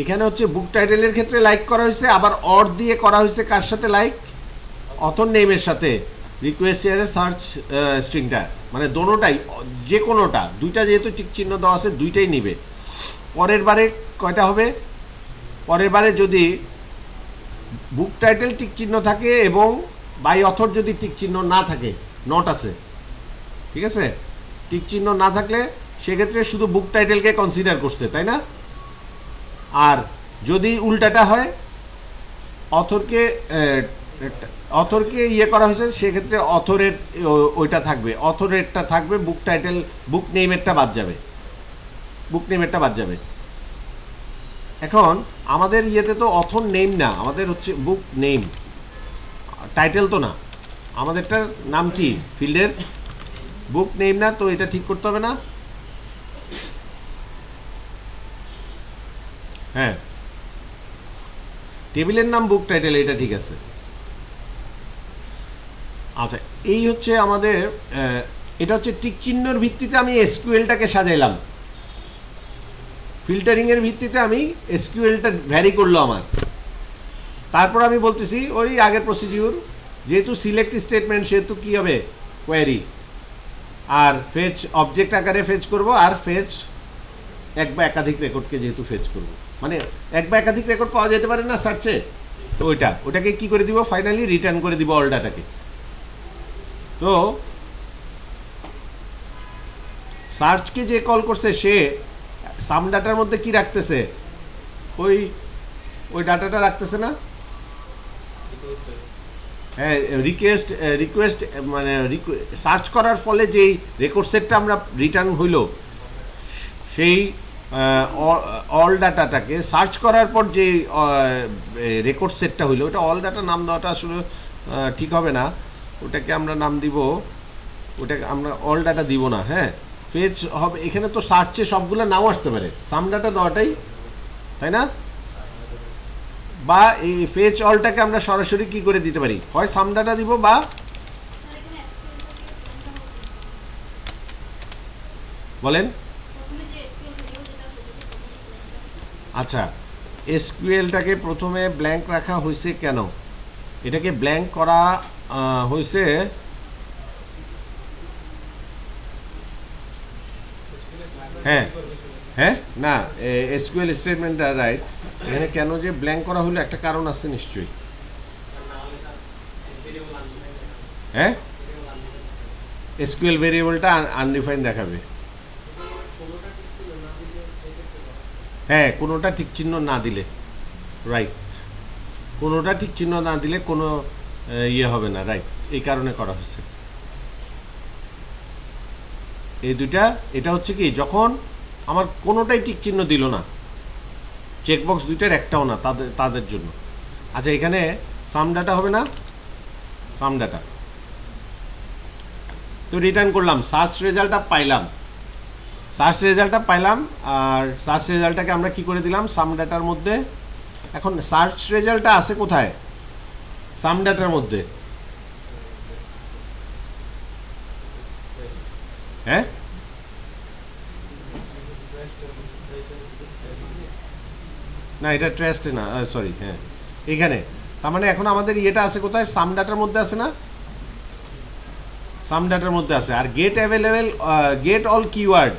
এখানে হচ্ছে বুক টাইটেলের ক্ষেত্রে লাইক করা হয়েছে, আবার অর দিয়ে করা হয়েছে কার সাথে লাইক, অথর নেমের সাথে। রিকোয়েস্ট এর সার্চ স্ট্রিংটা মানে দোনোটাই, যে কোনোটা, দুইটা যেহেতু টিক চিহ্ন দেওয়া আছে দুইটাই নিবে। পরের বারে কয়টা হবে? পরের বারে যদি বুক টাইটেল টিক চিহ্ন থাকে এবং বাই অথর যদি টিক চিহ্ন না থাকে, নট আছে, ঠিক আছে, টিক চিহ্ন না থাকলে সেক্ষেত্রে শুধু বুক টাইটেলকে কনসিডার করছে, তাই না? আর যদি উল্টাটা হয়, অথরকে ইয়ে করা হয়েছে, সেক্ষেত্রে অথরের ওইটা থাকবে, অথরেরটা থাকবে, বুক টাইটেল বুক নেমেরটা বাদ যাবে, বুক নেমেরটা বাদ যাবে। এখন আমাদের ইয়েতে তো অথর নেম না, আমাদের হচ্ছে বুক নেম, টাইটেল তো না। আমাদেরটার নাম কি ফিল্ডের? বুক নেম না, তো এটা ঠিক করতে হবে না? হ্যাঁ, টেবিলের নাম বুক টাইটেল, এটা ঠিক আছে। আচ্ছা, এই হচ্ছে আমাদের এটা হচ্ছে টিক চিহ্নর ভিত্তিতে আমি এসকিউএলটাকে সাজাইলাম, ফিল্টারিংয়ের ভিত্তিতে আমি এসকিউএলটা ভ্যারি করলো আমার। তারপর আমি বলতেছি ওই আগের প্রসিডিউর, যেহেতু সিলেক্ট স্টেটমেন্ট সেহেতু কী হবে, কোয়ারি, আর ফেচ অবজেক্ট আকারে ফেচ করব, আর ফেচ এক বা একাধিক রেকর্ডকে যেহেতু ফেচ করব, মানে এক বা একাধিক রেকর্ড পাওয়া যেতে পারে না সার্চে, তো ওটাকে কি করে দিব, ফাইনালি রিটার্ন করে দিব অল ডাটাকে। তো সার্চকে যে কল করছে সে সাম ডাটার মধ্যে কি রাখতেছে, ওই ওই ডাটাটা রাখতেছে না? হ্যাঁ, রিকোয়েস্ট মানে সার্চ করার ফলে যেই রেকর্ড সেটটা আমরা রিটার্ন হইল, সেই অল ডাটাটাকে সার্চ করার পর যে রেকর্ড সেটটা হইলো, ওটা অল ডাটা নাম দেওয়াটা আসলে ঠিক হবে না, ওটাকে আমরা নাম দিব, ওটাকে আমরা অল ডাটা দিব না। হ্যাঁ, ফেচ হবে, এখানে তো সার্চে সবগুলো নাও আসতে পারে, সাম ডাটা দেওয়াটাই, তাই না? বা এই ফেচ অলটাকে আমরা সরাসরি কি করে দিতে পারি, হয় সাম ডাটা দিব বা বলেন। আচ্ছা, এসকিউএলটাকে প্রথমে ব্ল্যাঙ্ক রাখা হয়েছে কেন? এটাকে ব্ল্যাঙ্ক করা হয়েছে, হ্যাঁ হ্যাঁ, না, এসকিউএল স্টেটমেন্টটা রাইট, এখানে কেন যে ব্ল্যাঙ্ক করা হলো একটা কারণ আছে নিশ্চয়ই। হ্যাঁ, এসকিউএল ভেরিয়েবলটা আনডিফাইন দেখাবে। হ্যাঁ, কোনোটা ঠিক চিহ্ন না দিলে, রাইট, কোনোটা ঠিক চিহ্ন না দিলে কোনো ইয়ে হবে না, রাইট, এই কারণে করা হচ্ছে এই দুইটা। এটা হচ্ছে কি, যখন আমার কোনোটাই টিক চিহ্ন দিল না, চেকবক্স দুইটার একটাও না, তাদের তাদের জন্য। আচ্ছা, এখানে সাম ডাটা হবে না, সাম ডাটা তো রিটার্ন করলাম, সার্চ রেজাল্টটা পাইলাম, সার্চ রেজাল্টটা পাইলাম, আর সার্চ রেজাল্টটাকে আমরা কি করে দিলাম সাম ডাটার মধ্যে। এখন সার্চ রেজাল্টটা আছে কোথায়, সাম ডাটার মধ্যে। হ্যাঁ, না এটা ট্রেস্টে না, সরি, হ্যাঁ এখানে, তার মানে এখন আমাদের ইয়েটা আছে কোথায়, সাম ডাটার মধ্যে আছে না, সাম ডাটার মধ্যে আছে। আর get available, get all keyword,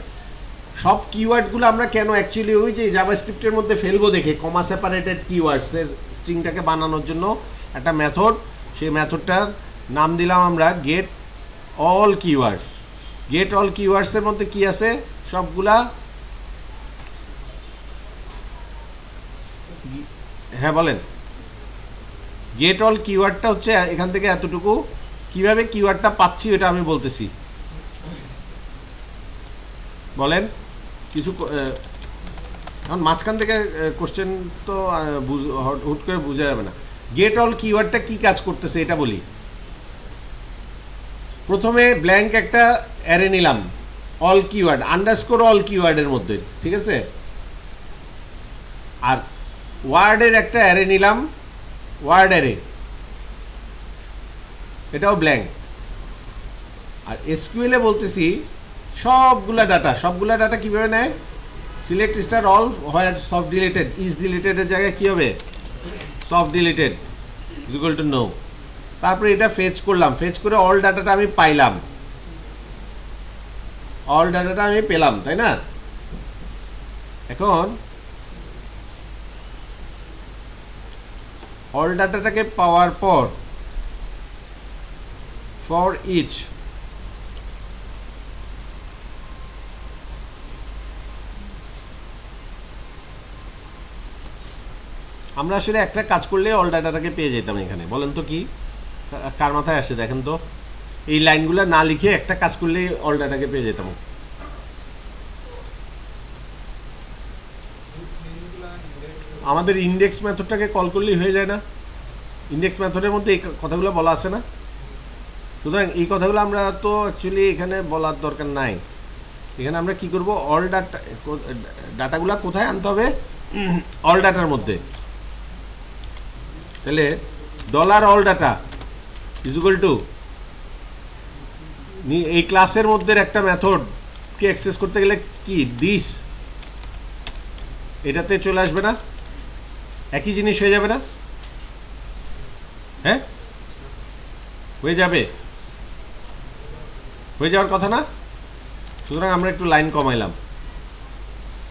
সব কিওয়ার্ডগুলো আমরা কেন অ্যাকচুয়ালি ওই যে জাভাস্ক্রিপ্টের মধ্যে ফেলবো দেখে, কমা সেপারেটেড কিওয়ার্ডসের স্ট্রিংটাকে বানানোর জন্য একটা মেথড, সেই মেথডটার নাম দিলাম আমরা get all keywords. Get all কিওয়ার্ডসের মধ্যে কি আছে, সবগুলা, হ্যাঁ বলেন। গেট অল কিওয়ার্ডটা হচ্ছে এখান থেকে এতটুকু, কিভাবে কিওয়ার্ডটা পাচ্ছি এটা আমি বলতেছি, বলেন কিছু। এখন মাঝখান থেকে কোশ্চেন তো হুট করে বোঝা যাবে না। গেট অল কিওয়ার্ডটা কি কাজ করতেছে এটা বলি। প্রথমে ব্ল্যাঙ্ক একটা অ্যারে নিলাম, অল কিওয়ার্ড, আন্ডারস্কোর অল কিওয়ার্ডের মধ্যে, ঠিক আছে। আর ওয়ার্ডের একটা অ্যারে নিলাম, ওয়ার্ড অ্যারে, এটাও ব্ল্যাঙ্ক। আর এসকিউএল এ বলতেছি সবগুলা ডাটা কিভাবে নেয়, select star all where soft deleted, is ডিলিটেডের জায়গায় কি হবে, soft deleted equal to no. তারপরে এটা ফেচ করলাম, ফেচ করে অল ডাটাটা আমি পাইলাম, অল ডাটাটা আমি পেলাম, তাই না। এখন অল ডাটাটাকে পাওয়ার পর ফর ইচ, আমরা আসলে একটা কাজ করলে অল ডাটাটাকে পেয়ে যেতাম এখানে, বলেন তো কি, কার মাথায় আসে দেখেন তো, এই লাইনগুলো না লিখে একটা কাজ করলে অল ডাটাকে পেয়ে যেতাম। আমাদের ইন্ডেক্স মেথডটাকে কল করলেই হয়ে যায় না, ইন্ডেক্স মেথডের মধ্যে এই কথাগুলো বলা আছে না। সুতরাং এই কথাগুলো আমরা তো অ্যাকচুয়ালি এখানে বলার দরকার নাই। এখানে আমরা কি করব, অল ডাটাগুলো কোথায় আনতে হবে, অল ডাটার মধ্যে। তাহলে dollar all data is equal to এই ক্লাসের মধ্যে একটা মেথড কে অ্যাক্সেস করতে গেলে কি দিস, এটাতে চলে আসবে না, একই জিনিস হয়ে যাবে না? হ্যাঁ, হয়ে যাবে, হয়ে যাওয়ার কথা না? সুতরাং আমরা একটু লাইন কমাইলাম,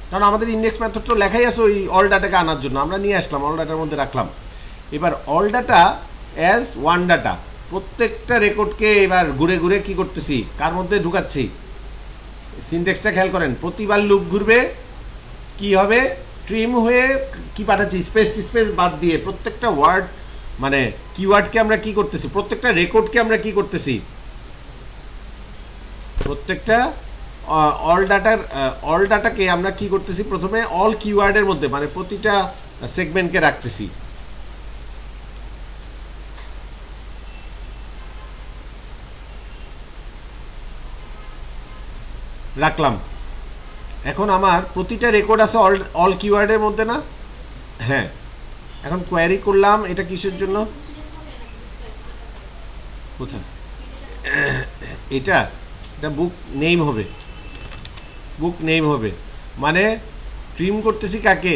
কারণ আমাদের ইন্ডেক্স মেথড তো লেখাই আছে ওই অল ডাটাকে আনার জন্য, আমরা নিয়ে আসলাম, অল ডাটার মধ্যে রাখলাম। এবার all data as one data, প্রত্যেকটা রেকর্ডকে এবার ঘুরে ঘুরে কি করতেছি, কার মধ্যে ঢুকাচ্ছি। সিনট্যাক্সটা খেয়াল করেন, প্রতিবার লুপ ঘুরবে, কি হবে, ট্রিম হয়ে কি পাঠাচ্ছি, স্পেস স্পেস বাদ দিয়ে প্রত্যেকটা ওয়ার্ড মানে কিওয়ার্ডকে আমরা কি করতেছি, প্রত্যেকটা রেকর্ডকে আমরা কি করতেছি, প্রত্যেকটা অল ডাটাকে আমরা কি করতেছি, প্রথমে অল কিওয়ার্ডের মধ্যে মানে প্রতিটা সেগমেন্টকে রাখতেছি। রাখলাম, এখন আমার প্রতিটা রেকর্ড আছে অল কিওয়ার্ডের মধ্যে না? হ্যাঁ, এখন কোয়ারি করলাম, এটা কিসের জন্য, কোথায়, এটা এটা বুক নেম হবে, বুক নেম হবে, মানে ট্রিম করতেছি কাকে,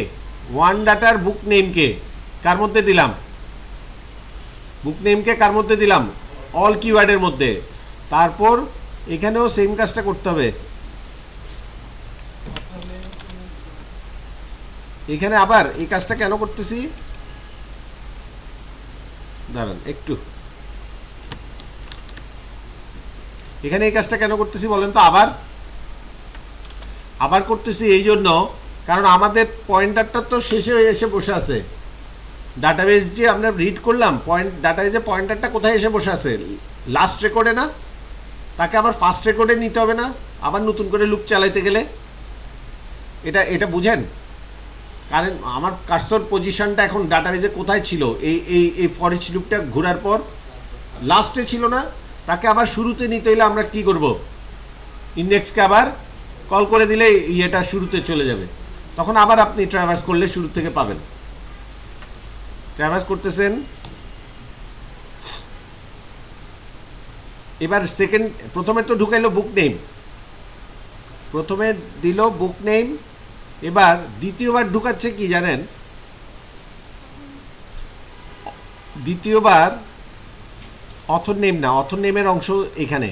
ওয়ান ডাটার বুক নেমকে, কার মধ্যে দিলাম, বুক নেমকে কার মধ্যে দিলাম, অল কিওয়ার্ডের মধ্যে। তারপর এখানেও সেম কাজটা করতে হবে, এখানে আবার এই কাজটা কেন করতেছি, দাঁড়ান একটু, এখানে এই কাজটা কেন করতেছি বলেন তো, আবার আবার করতেছি এই জন্য, কারণ আমাদের পয়েন্টারটা তো শেষে এসে বসে আছে, ডাটাবেস যে আমরা রিড করলাম, ডাটাবেসে পয়েন্টারটা কোথায় এসে বসে আছে, লাস্ট রেকর্ডে না? তাকে আবার ফার্স্ট রেকর্ডে নিতে হবে না, আবার নতুন করে লুপ চালাইতে গেলে? এটা এটা বুঝেন, কারণ আমার কার্সর পজিশনটা এখন ডাটাবেসে কোথায় ছিল, এই এই এই ফর ইচ লুপটা ঘোরার পর লাস্টে ছিল না, তাকে আবার শুরুতে নিতে হলে আমরা কি করব, ইন্ডেক্সকে আবার কল করে দিলে ইয়েটা শুরুতে চলে যাবে, তখন আবার আপনি ট্রাভার্স করলে শুরু থেকে পাবেন। ট্রাভার্স করতেছেন, এবার সেকেন্ড, প্রথমে তো ঢুকাইলো বুক নেম, প্রথমে দিল বুক নেম, এবার দ্বিতীয়বার ঢুকাচ্ছে কি জানেন, দ্বিতীয়বার অথর নেম না, অথর নেমের অংশ এখানে,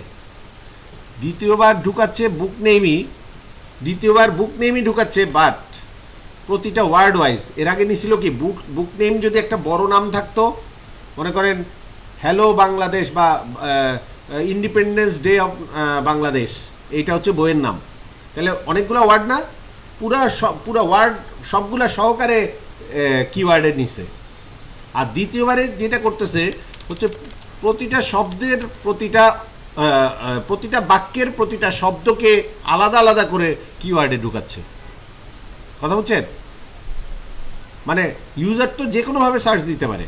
দ্বিতীয়বার ঢুকাচ্ছে বুক নেমই, দ্বিতীয়বার বুক নেমই ঢুকাচ্ছে, বাট প্রতিটা ওয়ার্ড ওয়াইজ। এর আগে নিছিল কি, বুক নেম যদি একটা বড় নাম থাকতো, মনে করেন হ্যালো বাংলাদেশ বা ইন্ডিপেন্ডেন্স ডে অফ বাংলাদেশ, এইটা হচ্ছে বইয়ের নাম, তাহলে অনেকগুলো ওয়ার্ড না, পুরা ওয়ার্ড সবগুলা সহকারে কিওয়ার্ডে নিছে। আর দ্বিতীয়বারে যেটা করতেছে হচ্ছে প্রতিটা শব্দের প্রতিটা বাক্যের প্রতিটা শব্দকে আলাদা আলাদা করে কিওয়ার্ডে ঢুকাচ্ছে। কথা বুঝছেন? মানে ইউজার তো যে কোনোভাবে সার্চ দিতে পারে,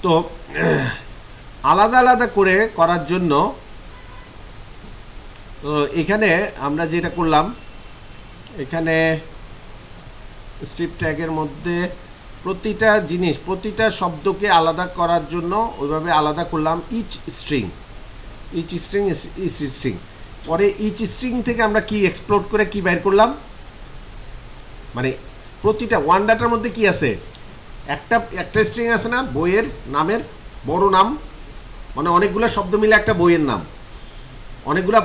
তো আলাদা আলাদা করে করার জন্য তো এখানে আমরা যেটা করলাম, এখানে স্ট্রিপ ট্যাগের মধ্যে প্রতিটা জিনিস, প্রতিটা শব্দকে আলাদা করার জন্য ওইভাবে আলাদা করলাম each string, each string, each string. পরে ইচ স্ট্রিং থেকে আমরা কি এক্সপ্লোর করে কি বের করলাম, মানে প্রতিটা ওয়ান ডাটার মধ্যে কি আছে, একটা একটা স্ট্রিং আছে না, বইয়ের নামের বড় নাম, মানে অনেকগুলো শব্দ মিলে একটা বইয়ের নাম, অনেকগুলা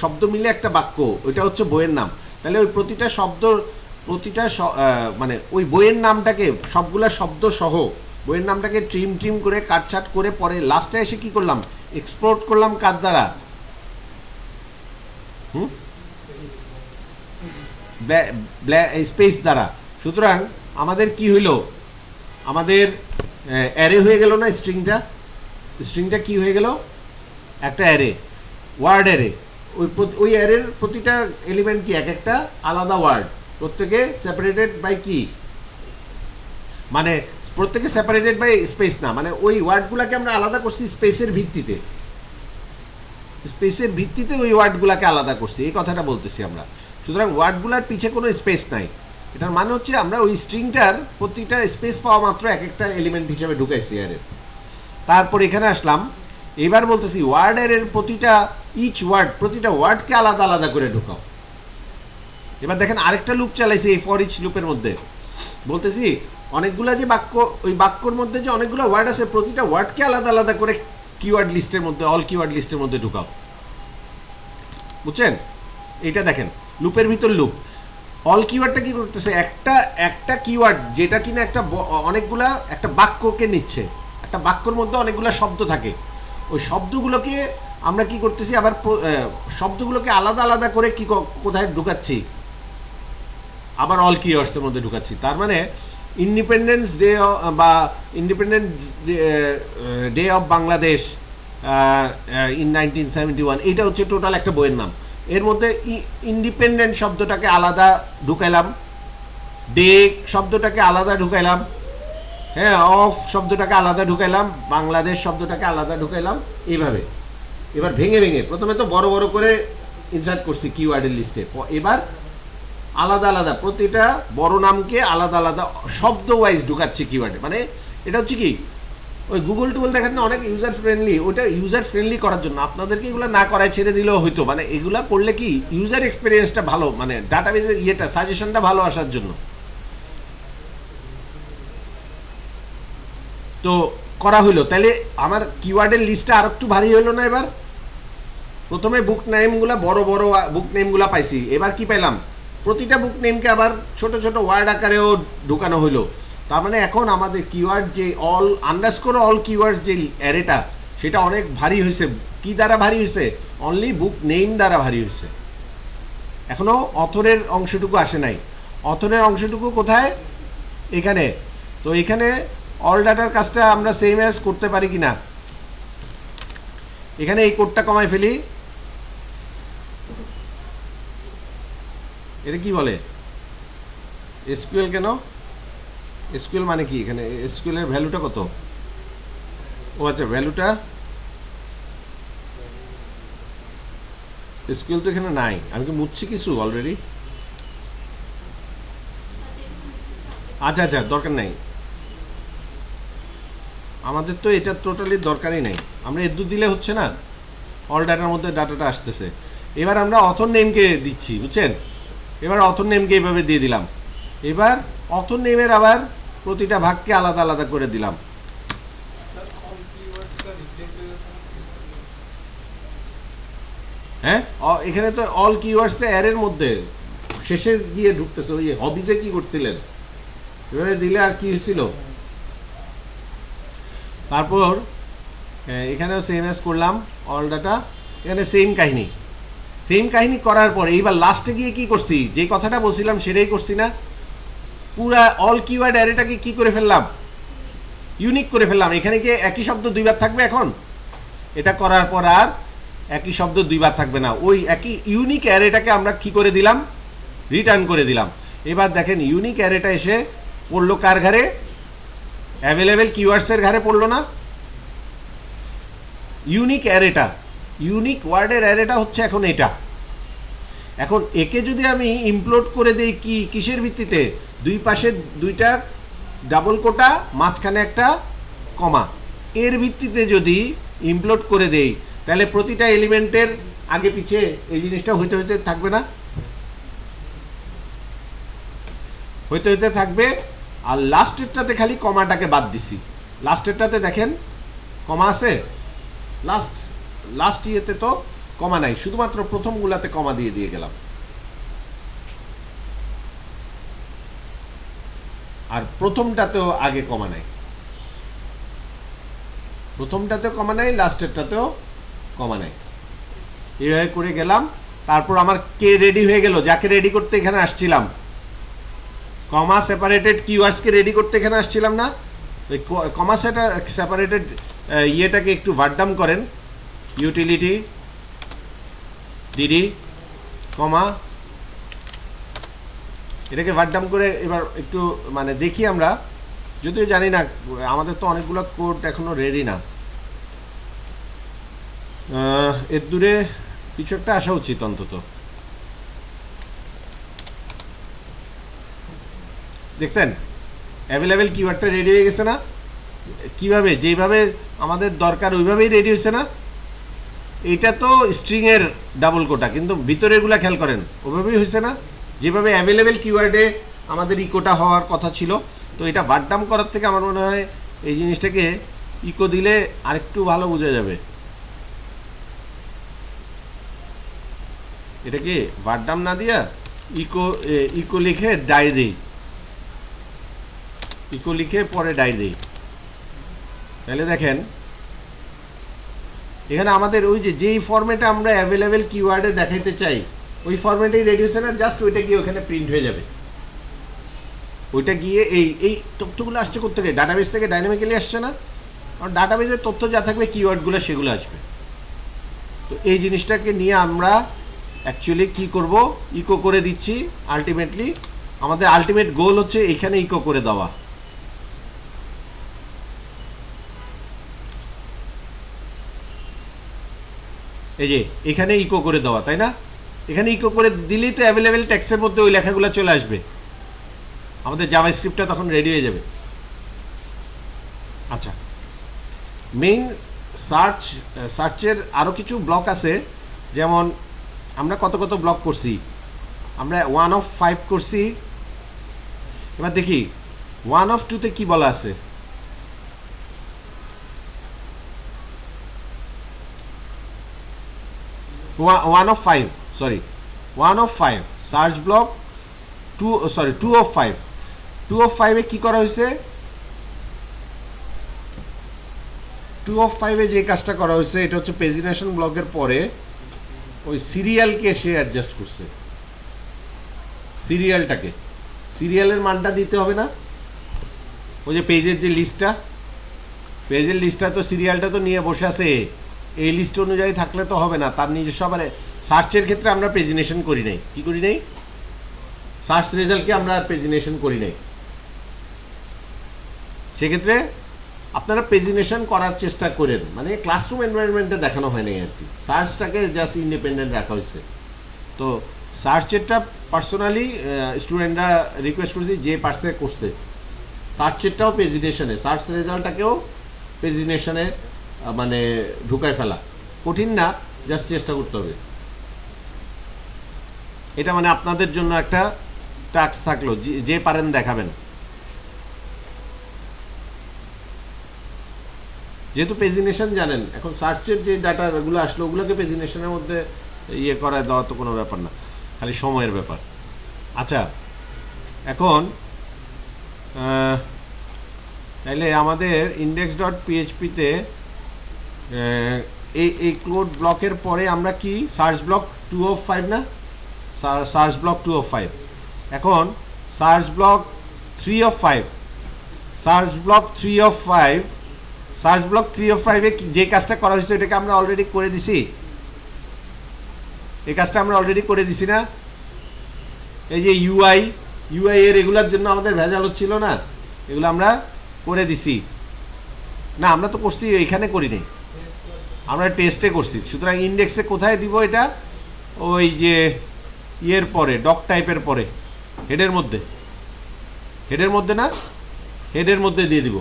শব্দ মিলে একটা বাক্য, ওইটা হচ্ছে বইয়ের নাম। তাহলে ওই প্রতিটা শব্দ, প্রতিটা মানে ওই বইয়ের নামটাকে সবগুলা শব্দ সহ বইয়ের নামটাকে ট্রিম ট্রিম করে কাটছাট করে পরে লাস্টে এসে কি করলাম, এক্সপোর্ট করলাম কার দ্বারা, স্পেস দ্বারা। সুতরাং আমাদের কি হইল, আমাদের অ্যারে হয়ে গেল না, স্ট্রিংটা, স্ট্রিংটা কি হয়ে গেল, একটা অ্যারে, ওয়ার্ড অ্যারে। ওই অ্যারের প্রতিটা এলিমেন্ট কি এক একটা আলাদা ওয়ার্ড, প্রত্যেকে সেপারেটেড বাই কি, মানে প্রত্যেকে সেপারেটেড বাই স্পেস না, মানে ওই ওয়ার্ডগুলোকে আমরা আলাদা করছি স্পেসের ভিত্তিতে, স্পেসের ভিত্তিতে ওই ওয়ার্ডগুলোকে আলাদা করছি, এই কথাটা বলতেছি আমরা। সুতরাং ওয়ার্ডগুলোর পিছে কোনো স্পেস নাই, এটার মানে হচ্ছে আমরা ওই স্ট্রিংটার প্রতিটা স্পেস পাওয়া মাত্র এক একটা এলিমেন্ট হিসেবে ঢুকাইছি অ্যারের। তারপর এখানে আসলাম, এবার বলতেছি ওয়ার্ড অ্যারের প্রতিটা ইচ ওয়ার্ড, প্রতিটা ওয়ার্ডকে আলাদা আলাদা করে ঢুকাও। এবার দেখেন আরেকটা লুপ চালাইছি এই ফর ইচ লুপের মধ্যে, বলতেছি অনেকগুলা যে বাক্য, ওই বাক্যর মধ্যে যে অনেকগুলো ওয়ার্ড আছে প্রতিটা ওয়ার্ডকে আলাদা আলাদা করে কিওয়ার্ড লিস্টের মধ্যে, অল কিওয়ার্ড লিস্টের মধ্যে ঢুকাও। বুঝছেন? এটা দেখেন লুপের ভিতর লুপ। অল কিওয়ার্ডটা কি করতেছে, একটা একটা কিওয়ার্ড যেটা কিনা একটা অনেকগুলা একটা বাক্যকে নিচ্ছে, একটা বাক্যর মধ্যে অনেকগুলা শব্দ থাকে, ওই শব্দগুলোকে আমরা কি করতেছি আবার শব্দগুলোকে আলাদা আলাদা করে কি কোথায় ঢুকাচ্ছি, আবার অল কিওয়ার্ডসের মধ্যে ঢুকাচ্ছি। তার মানে ইন্ডিপেন্ডেন্স ডে বা independence day of Bangladesh in 1971, এইটা হচ্ছে টোটাল একটা বইয়ের নাম। এর মধ্যে ইন্ডিপেন্ডেন্ট শব্দটাকে আলাদা ঢুকাইলাম, ডে শব্দটাকে আলাদা ঢুকাইলাম, হ্যাঁ, অফ শব্দটাকে আলাদা ঢুকাইলাম, বাংলাদেশ শব্দটাকে আলাদা ঢুকাইলাম, এইভাবে। এবার ভেঙে ভেঙে প্রথমে তো বড় বড় করে ইনসার্ট করছি কিওয়ার্ডের লিস্টে, এবার আলাদা আলাদা প্রতিটা বড় নামকে আলাদা আলাদা শব্দ ওয়াইজ ঢুকাচ্ছি কিওয়ার্ডে। মানে এটা হচ্ছে কি, ওই গুগল টুগল দেখেন না অনেক ইউজার ফ্রেন্ডলি, ওটা ইউজার ফ্রেন্ডলি করার জন্য। আপনাদেরকে এগুলো না করায় ছেড়ে দিলেও হয়তো, মানে এগুলা করলে কি ইউজার এক্সপিরিয়েন্সটা ভালো, মানে ডাটাবেজের ইয়েটা সাজেশনটা ভালো আসার জন্য তো করা হইলো। তাহলে আমার কিওয়ার্ডের লিস্টটা আর একটু ভারী হইলো না? এবার প্রথমে বুক নেমগুলা বড় বড় বুক নেমগুলা পাইছি, এবার কি পাইলাম, প্রতিটা বুক নেমকে আবার ছোট ছোট ওয়ার্ড আকারেও ঢুকানো হইলো। তার মানে এখন আমাদের কিওয়ার্ড যে অল আন্ডারস্কোর অল কিওয়ার্ড যে অ্যারেটা, সেটা অনেক ভারী হয়েছে। কি দ্বারা ভারী হয়েছে? অনলি বুক নেম দ্বারা ভারী হয়েছে। এখনো অথরের অংশটুকু আসে নাই। অথরের অংশটুকু কোথায়? এখানে। তো এখানে অল ডাটার কাজটা আমরা সেম অ্যাজ করতে পারি কিনা, এখানে এই কোডটা কমাই ফেলি। এটা কি বলে এসকিউএল? কেন এসকিউএল মানে কি? এখানে এসকিউএল এর ভ্যালুটা কত? ও আচ্ছা, ভ্যালুটা এসকিউএল তো এখানে নাই। আমি কি মুছছি কিছু অলরেডি? আচ্ছা আচ্ছা, দরকার নাই, আমাদের তো এটা টোটালি দরকারই নাই। আমরা এদ্দু দিলে হচ্ছে না, অল ডাটার মধ্যে ডাটাটা আসতেছে। এবার আমরা অথর নেমকে দিচ্ছি, বুঝছেন? এবার অথর নেমকে এইভাবে দিয়ে দিলাম। এবার অথর নেমের আবার প্রতিটা ভাগকে আলাদা আলাদা করে দিলাম। হ্যাঁ, এখানে তো অল কিওয়ার্ডস তো অ্যারের মধ্যে শেষে গিয়ে ঢুকতেছে। ওই হবিজে কি করছিলেন এভাবে দিলে আর কি হয়েছিল? তারপর এখানেও সেম এস করলাম অল ডাটা, এখানে সেম কাহিনী। সেম কাহিনী করার পর এইবার লাস্টে গিয়ে কি করছি, যে কথাটা বলছিলাম সেটাই করছি না, পুরা অল কিওয়ার্ড অ্যারেটাকে কি করে ফেললাম, ইউনিক করে ফেললাম। এখানে গিয়ে একই শব্দ দুইবার থাকবে। এখন এটা করার পর আর একই শব্দ দুইবার থাকবে না, ওই একই ইউনিক অ্যারেটাকে আমরা কি করে দিলাম, রিটার্ন করে দিলাম। এবার দেখেন ইউনিক অ্যারেটা এসে পড়লো কার ঘরে? অ্যাভেলেবেল কিওয়ার্ডসের ঘরে পড়লো না? ইউনিক অ্যারেটা, ইউনিক ওয়ার্ডের অ্যারেটা হচ্ছে এখন এটা। এখন একে যদি আমি ইমপ্লোড করে দেই কি কিসের ভিত্তিতে? দুই পাশে দুইটা ডাবল কোটা, মাঝখানে একটা কমা, এর ভিত্তিতে যদি ইমপ্লোড করে দেই, তাহলে প্রতিটা এলিমেন্টের আগে পিছে এই জিনিসটা হইতে হইতে থাকবে না? হইতে হইতে থাকবে। আর লাস্টেরটাতে খালি কমাটাকে বাদ দিছি। লাস্টেরটাতে দেখেন কমা আছে, লাস্ট ইয়েতে তো কমা নাই, শুধুমাত্র প্রথমগুলাতে কমা দিয়ে দিয়ে গেলাম। আর প্রথমটাতেও আগে কমা নাই, প্রথমটাতেও কমা নাই, লাস্টেরটাতেও কমা নাই। এইভাবে করে গেলাম। তারপর আমার কে রেডি হয়ে গেল, যাকে রেডি করতে এখানে আসছিলাম, কমা সেপারেটেড কিওয়ার্ডসকে রেডি করতে এখানে আসছিলাম না? ওই কমা সেপারেটেড ইয়েটাকে একটু ভার্ডাম করেন, ইউটিলিটি ডিডি কমা, এটাকে ভার্ডাম করে এবার একটু মানে দেখি আমরা যদিও জানি না, আমাদের তো অনেকগুলো কোড এখনো রেডি না। এর দূরে কিছু একটা আসা উচিত অন্তত। দেখছেন অ্যাভেলেবেল কিওয়ার্ডটা রেডি হয়ে গেছে না? কিভাবে যেইভাবে আমাদের দরকার ওইভাবেই রেডি হয়েছে না? এইটা তো স্ট্রিংয়ের ডাবল কোটা, কিন্তু ভিতরেরগুলো খেয়াল করেন ওইভাবেই হয়েছে না? যেভাবে অ্যাভেলেবেল কিওয়ার্ডে আমাদের ইকোটা হওয়ার কথা ছিল। তো এটা বারডাম করার থেকে আমার মনে হয় এই জিনিসটাকে ইকো দিলে আরেকটু ভালো বোঝা যাবে। এটাকে বারডাম না দিয়া ইকো ইকো লিখে ডাই দিই, ইকো লিখে পরে ডাই দিই। তাহলে দেখেন এখানে আমাদের ওই যে যেই ফরম্যাটে আমরা অ্যাভেলেবেল কিওয়ার্ডে দেখাইতে চাই ওই ফরম্যাটেই রেডি হচ্ছে না, জাস্ট ওইটা গিয়ে ওখানে প্রিন্ট হয়ে যাবে। ওইটা গিয়ে এই এই তথ্যগুলো আসছে কোথেকে? ডাটাবেস থেকে ডাইনামিক্যালি আসছে না? কারণ ডাটাবেসের তথ্য যা থাকবে কিওয়ার্ডগুলো সেগুলো আসবে। তো এই জিনিসটাকে নিয়ে আমরা অ্যাকচুয়ালি কি করব, ইকো করে দিচ্ছি। আলটিমেটলি আমাদের আলটিমেট গোল হচ্ছে এখানে ইকো করে দেওয়া। এই যে এখানে ইকো করে দেওয়া, তাই না? এখানে ইকো করে দিলেই তো অ্যাভেলেবেল টেক্সটের মধ্যে ওই লেখাগুলো চলে আসবে, আমাদের জাভাস্ক্রিপ্টটা তখন রেডি হয়ে যাবে। আচ্ছা, মেইন সার্চের আরও কিছু ব্লক আছে, যেমন আমরা কত কত ব্লক করছি। আমরা 1 of 5 করছি। এবার দেখি 1 of 2 তে কি বলা আছে। 1 of 5, sorry 1 of 5 search block 2 of 5। 2 of 5 এ কি করা হয়েছে? 2 of 5 এ যে কাজটা করা হয়েছে এটা হচ্ছে পেজিনেশন ব্লকের পরে ওই সিরিয়ালকে সে অ্যাডজাস্ট করছে। সিরিয়ালটাকে, সিরিয়ালের মানটা দিতে হবে না? ওই যে পেজের যে লিস্টটা, পেজের লিস্টটা তো সিরিয়ালটা তো নিয়ে বসে আছে, এই লিস্ট অনুযায়ী থাকলে তো হবে না। তার নিজস্ব আবার সার্চের ক্ষেত্রে আমরা পেজিনেশন করি নাই। কি করি নাই? সার্চ রেজাল্টকে আমরা আর পেজিনেশন করি নাই। সেক্ষেত্রে আপনারা পেজিনেশন করার চেষ্টা করেন, মানে ক্লাসরুম এনভায়রনমেন্টে দেখানো হয়নি আর কি, সার্চটাকে জাস্ট ইন্ডিপেন্ডেন্ট রাখা হয়েছে। তো সার্চেরটা পার্সোনালি স্টুডেন্টরা রিকোয়েস্ট করছি যে পার্সে করছে, সার্চেরটাও পেজিনেশনে, সার্চ রেজাল্টটাকেও পেজিনেশনে মানে ঢুকায় ফেলা কঠিন না, জাস্ট চেষ্টা করতে হবে। এটা মানে আপনাদের জন্য একটা টাস্ক থাকলো, যে পারেন দেখাবেন। যেহেতু পেজিনেশন জানেন, এখন সার্চের যে ডাটাগুলো আসলো ওগুলোকে পেজিনেশনের মধ্যে ইয়ে করায় দেওয়া তো কোনো ব্যাপার না, খালি সময়ের ব্যাপার। আচ্ছা, এখন তাইলে আমাদের ইন্ডেক্স ডট পিএইচপিতে এই ক্লোড ব্লকের পরে আমরা কি সার্চ ব্লক 2 of 5 না? Search block 2 of 5। এখন search block 3 of 5, search block 3 of 5, search block 3 of 5 এ যে কাজটা করা হয়েছে এটাকে আমরা অলরেডি করে দিছি। এই কাজটা আমরা অলরেডি করে দিছি না? এই যে ইউআই এর এগুলোর জন্য আমাদের ভেজাল হচ্ছিল না, এগুলো আমরা করে দিছি না? আমরা তো করছি, এখানে করিনি, আমরা টেস্টে করছি। সুতরাং ইন্ডেক্সে কোথায় দিব এটা? ওই যে ইয়ের পরে, ডক টাইপের পরে, হেডের মধ্যে, হেডের মধ্যে না, হেডের মধ্যে দিয়ে দিব।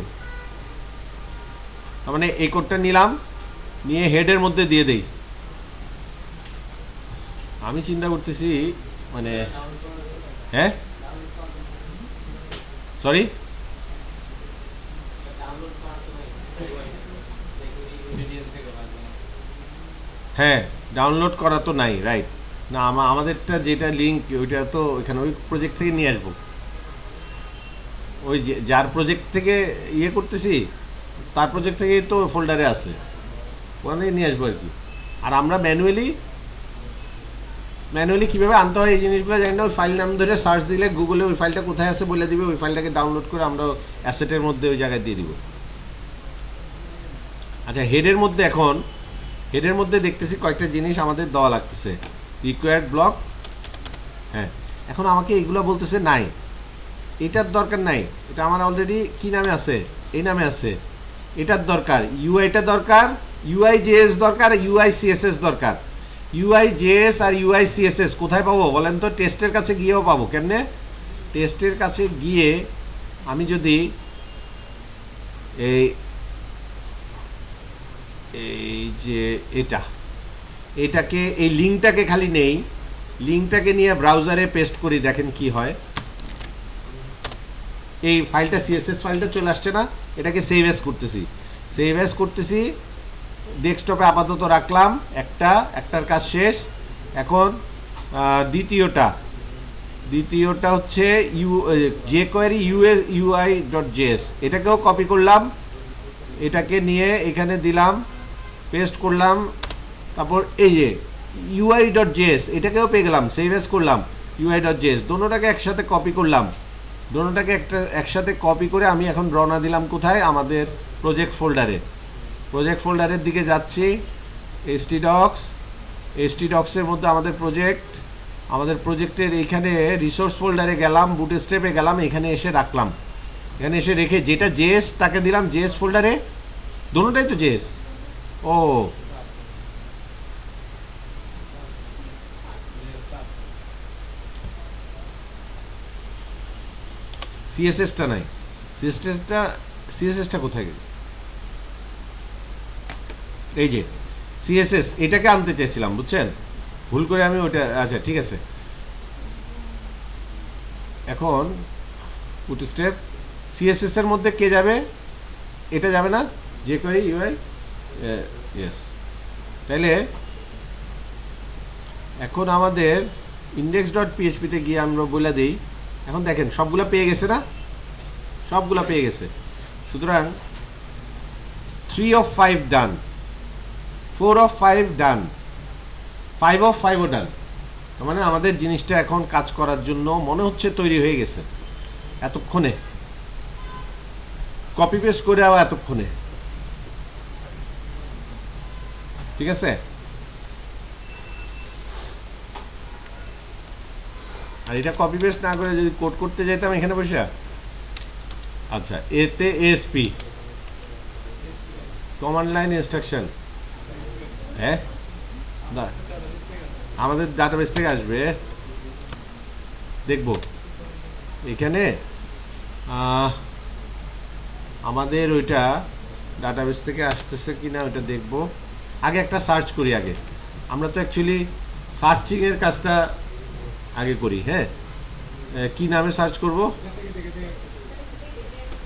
তার মানে এই কোডটা নিলাম, নিয়ে হেডের মধ্যে দিয়ে দেই। আমি চিন্তা করতেছি মানে, হ্যাঁ সরি, হ্যাঁ ডাউনলোড করা তো নাই, রাইট। না আমাদেরটা যেটা লিঙ্ক ওইটা তো এখানে ওই প্রজেক্ট থেকে নিয়ে আসবো, ওই যার প্রজেক্ট থেকে ইয়ে করতেছি তার প্রজেক্ট থেকেই তো ফোল্ডারে আছে, ওখান থেকে নিয়ে আসবো আর কি। আর আমরা ম্যানুয়ালি কীভাবে আনতে হয় এই জিনিসগুলো জানি না। ওই ফাইল নাম ধরে সার্চ দিলে গুগলে ওই ফাইলটা কোথায় আছে বলে দিবে, ওই ফাইলটাকে ডাউনলোড করে আমরা অ্যাসেটের মধ্যে ওই জায়গায় দিয়ে দিব। আচ্ছা, হেডের মধ্যে এখন হেডের মধ্যে দেখতেছি কয়েকটা জিনিস আমাদের দেওয়া লাগতেছে। রিকোয়ার্ড ব্লক, হ্যাঁ এখন আমাকে এগুলো বলতেছে নাই, এটার দরকার নাই, এটা আমার অলরেডি কি নামে আছে, এই নামে আছে। এটার দরকার, ইউআইটা দরকার, ইউআই জেএস দরকার, ইউআই সিএসএস দরকার। ইউআই জেএস আর ইউআই সিএসএস কোথায় পাবো বলেন তো? টেস্টের কাছে গিয়েও পাবো। কেমনে? টেস্টের কাছে গিয়ে আমি যদি এই এই যে এটাকে এই লিঙ্কটাকে খালি নেই, লিঙ্কটাকে নিয়ে ব্রাউজারে পেস্ট করি, দেখেন কি হয়। এই ফাইলটা সিএসএস ফাইলটা চলে আসছে না? এটাকে সেভ এস করতেছি, সেভ এস করতেছি, ডেস্কটপে আপাতত রাখলাম। একটার কাজ শেষ। এখন দ্বিতীয়টা হচ্ছে jQuery UI.js, এটাকেও কপি করলাম, এটাকে নিয়ে এখানে দিলাম, পেস্ট করলাম। তারপর এই যে UI.js, এটাকেও পেয়ে গেলাম, সেভ এস করলাম, UI.js, দোনোটাকে একসাথে কপি করলাম। দোনোটাকে একসাথে কপি করে আমি এখন রওনা দিলাম কোথায়? আমাদের প্রজেক্ট ফোল্ডারের দিকে যাচ্ছি। htdocs-এর মধ্যে আমাদের প্রজেক্টের এইখানে রিসোর্স ফোল্ডারে গেলাম, বুটস্ট্র্যাপে গেলাম, এখানে এসে রাখলাম। এখানে এসে রেখে যেটা জেএস তাকে দিলাম জেএস ফোল্ডারে। দোনোটাই তো জেএস। ও সিএসএসটা নাই, সিএসএসটা কোথায় গেল? এই যে সিএসএস, এটাকে আনতে চাইছিলাম, বুঝছেন? ভুল করে আমি ওটা, আচ্ছা ঠিক আছে। এখন বুটস্ট্র্যাপ সিএসএস এর মধ্যে কে যাবে? এটা যাবে না, jQuery UI, ইয়েস। তাইলে এখন আমাদের index.php-তে গিয়ে আমরা বলে দিই। এখন দেখেন সবগুলা পেয়ে গেছে না? সবগুলা পেয়ে গেছে। সুতরাং 3 of 5 done, 4 of 5 done, 5 of 5ও ডান। মানে আমাদের জিনিসটা এখন কাজ করার জন্য মনে হচ্ছে তৈরি হয়ে গেছে এতক্ষণে, কপি পেস্ট করে আবার এতক্ষণে। ঠিক আছে? আর এটা কপি পেস্ট না করে যদি কোড করতে যাইতাম এখানে বসে, আচ্ছা, এতে এসপি কমান্ড লাইন ইনস্ট্রাকশন, হ্যাঁ আমাদের ডাটাবেস থেকে আসবে, দেখব এখানে আমাদের ওইটা ডাটাবেস থেকে আসতেছে কিনা ওইটা দেখব। আগে একটা সার্চ করি। আগে আমরা তো অ্যাকচুয়ালি সার্চিংয়ের কাজটা আগে করি। হ্যাঁ, কি নামে সার্চ করব?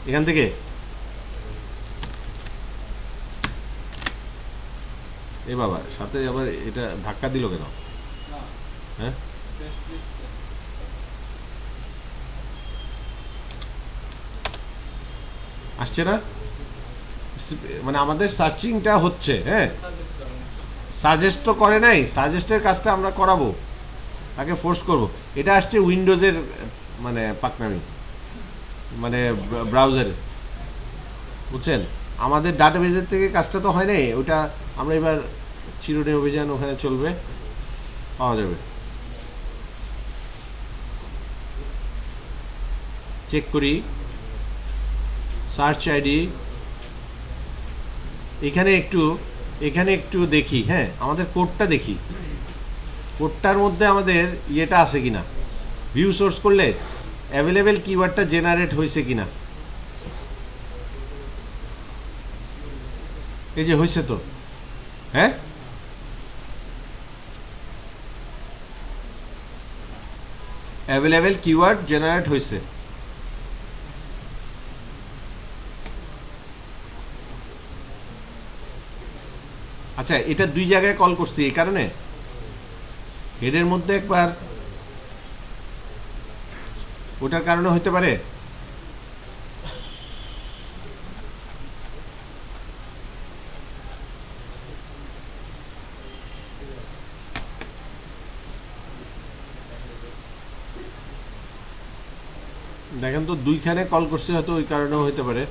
এখান থেকে এ বাবা, সাথে আবার এটা ধাক্কা দিল কেন? হ্যাঁ, আসছে না, মানে আমাদের সার্চিংটা হচ্ছে। হ্যাঁ, সাজেস্ট তো করে নাই, সাজেস্টের কাজটা আমরা করাবো, তাকে ফোর্স করব। এটা আসছে উইন্ডোজের মানে পাকনামি, মানে ব্রাউজারে, বুঝছেন? আমাদের ডাটাবেজের থেকে কাজটা তো হয় নাই, ওটা আমরা এবার চিরুনি অভিযান ওখানে চলবে, পাওয়া যাবে। চেক করি সার্চ আইডি, এখানে একটু দেখি। হ্যাঁ, আমাদের কোডটা দেখি, কোডটার মধ্যে আমাদের ইয়েটা আছে কিনা, ভিউ সোর্স করলে অ্যাভেলেবেল কিওয়ার্ডটা জেনারেট হয়েছে কিনা। এই যে হয়েছে তো, হ্যাঁ, অ্যাভেলেবেল কিওয়ার্ড জেনারেট হয়েছে। আচ্ছা, এটা দুই জায়গায় কল করছি, এই কারণে হেডের মধ্যে একবার, ওটার কারণে হতে পারে। দেখেন তো, দুইখানে কল করছে, হয়তো ওই কারণেও হতে পারে।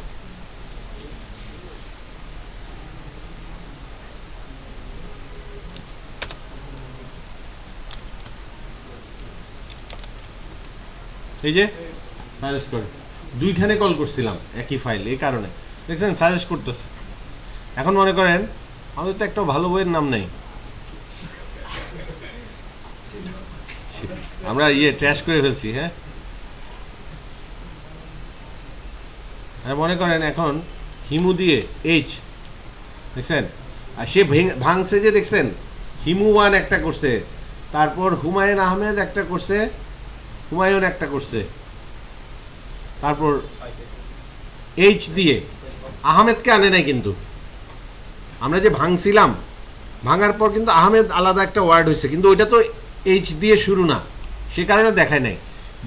এই যে সাজেস্ট করে, দুইখানে কল করছিলাম একই ফাইল, এই কারণে দেখছেন সাজেস্ট করতেছে। এখন মনে করেন আমাদের তো একটা ভালো বইয়ের নাম নেই, আমরা ট্র্যাশ করে ফেলছি। হ্যাঁ, মনে করেন এখন হিমু দিয়ে এইচ দেখছেন, আর সে ভাঙছে যে দেখছেন, হিমু ওয়ান একটা করছে, তারপর হুমায়ুন আহমেদ একটা করছে, হুমায়ুন একটা করছে, তারপর এইচ দিয়ে আহমেদকে আনে নাই। কিন্তু আমরা যে ভাঙছিলাম, ভাঙার পর কিন্তু আহমেদ আলাদা একটা ওয়ার্ড হয়েছে, কিন্তু ওইটা তো এইচ দিয়ে শুরু না, সে কারণে দেখায় নাই।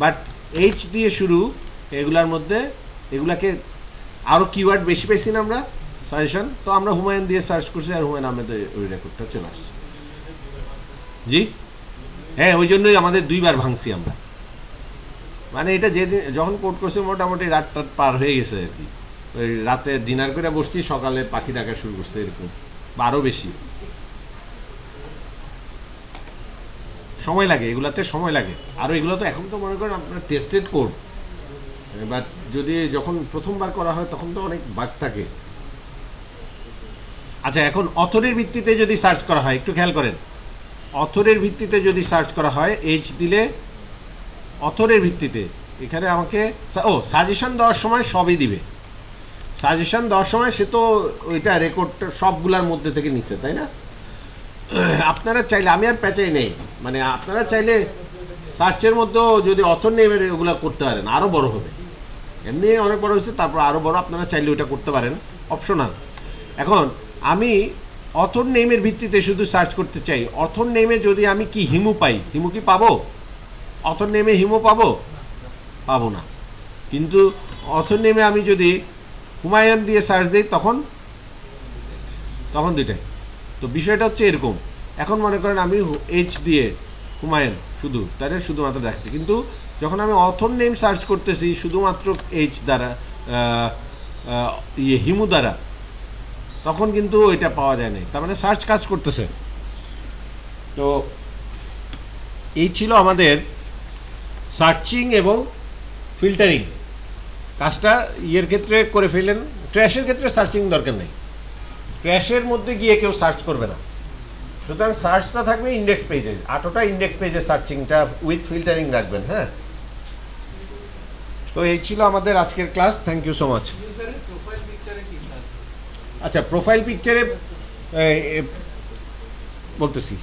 বাট এইচ দিয়ে শুরু, এগুলার মধ্যে এগুলাকে আরও কিওয়ার্ড বেশি পেয়েছি না আমরা সাজেশন, তো আমরা হুমায়ুন দিয়ে সার্চ করছি আর হুমায়ুন আহমেদের ওই রেকর্ডটা চলে আসছে। জি হ্যাঁ, ওই জন্যই আমাদের দুইবার ভাঙছি আমরা। মানে এটা যেদিন যখন কোর্ট করছে মোটামুটি রাত পার হয়ে গেছে আর কি, ওই রাতে ডিনার করে বসছি, সকালে পাখি ডাকা শুরু করছে এরকম, বা আরও বেশি সময় লাগে, এগুলাতে সময় লাগে। আর এগুলো তো এখন তো মনে করেন আপনার টেস্টেড কোড, বাট যদি যখন প্রথমবার করা হয় তখন তো অনেক বাগ থাকে। আচ্ছা, এখন অথরের ভিত্তিতে যদি সার্চ করা হয়, একটু খেয়াল করেন, অথরের ভিত্তিতে যদি সার্চ করা হয়, এইচ দিলে অথরের ভিত্তিতে এখানে আমাকে সাজেশন দেওয়ার সময় সবই দিবে। সাজেশন দেওয়ার সময় সে তো ওইটা রেকর্ডটা সবগুলার মধ্যে থেকে নিচ্ছে, তাই না? আপনারা চাইলে, আমি আর প্যাচাই নেই, মানে আপনারা চাইলে সার্চের মধ্যেও যদি অথর নেমের ওগুলো করতে পারেন, আরও বড় হবে। এমনি অনেক বড় হয়েছে, তারপর আরও বড়, আপনারা চাইলে ওইটা করতে পারেন, অপশনাল। এখন আমি অথর নেমের ভিত্তিতে শুধু সার্চ করতে চাই। অথর নেমে যদি আমি কি হিমু পাই, হিমু কি পাবো? অথর নেমে হিমু পাবো? পাবো না। কিন্তু অথর নেমে আমি যদি হুমায়ুন দিয়ে সার্চ দিই, তখন দুইটাই। তো বিষয়টা হচ্ছে এরকম। এখন মনে করেন আমি এইচ দিয়ে হুমায়ুন শুধু, তাহলে শুধুমাত্র দেখাচ্ছি, কিন্তু যখন আমি অথর নেম সার্চ করতেছি শুধুমাত্র এইচ দ্বারা, হিমু দ্বারা, তখন কিন্তু ওইটা পাওয়া যায় না, তার মানে সার্চ কাজ করতেছে। তো এই ছিল আমাদের সার্চিং এবং ফিল্টারিং কাজটা। ইয়ের ক্ষেত্রে করে ফেলেন, ট্র্যাশের ক্ষেত্রে সার্চিং দরকার নেই, ট্র্যাশের মধ্যে গিয়ে কেউ সার্চ করবে না, সুতরাং সার্চটা থাকবে ইন্ডেক্স পেজে, 8টা ইন্ডেক্স পেজে সার্চিংটা উইথ ফিল্টারিং রাখবেন। হ্যাঁ, তো এই ছিল আমাদের আজকের class. Thank you so much. আচ্ছা, প্রোফাইল পিকচারে বলতেছি।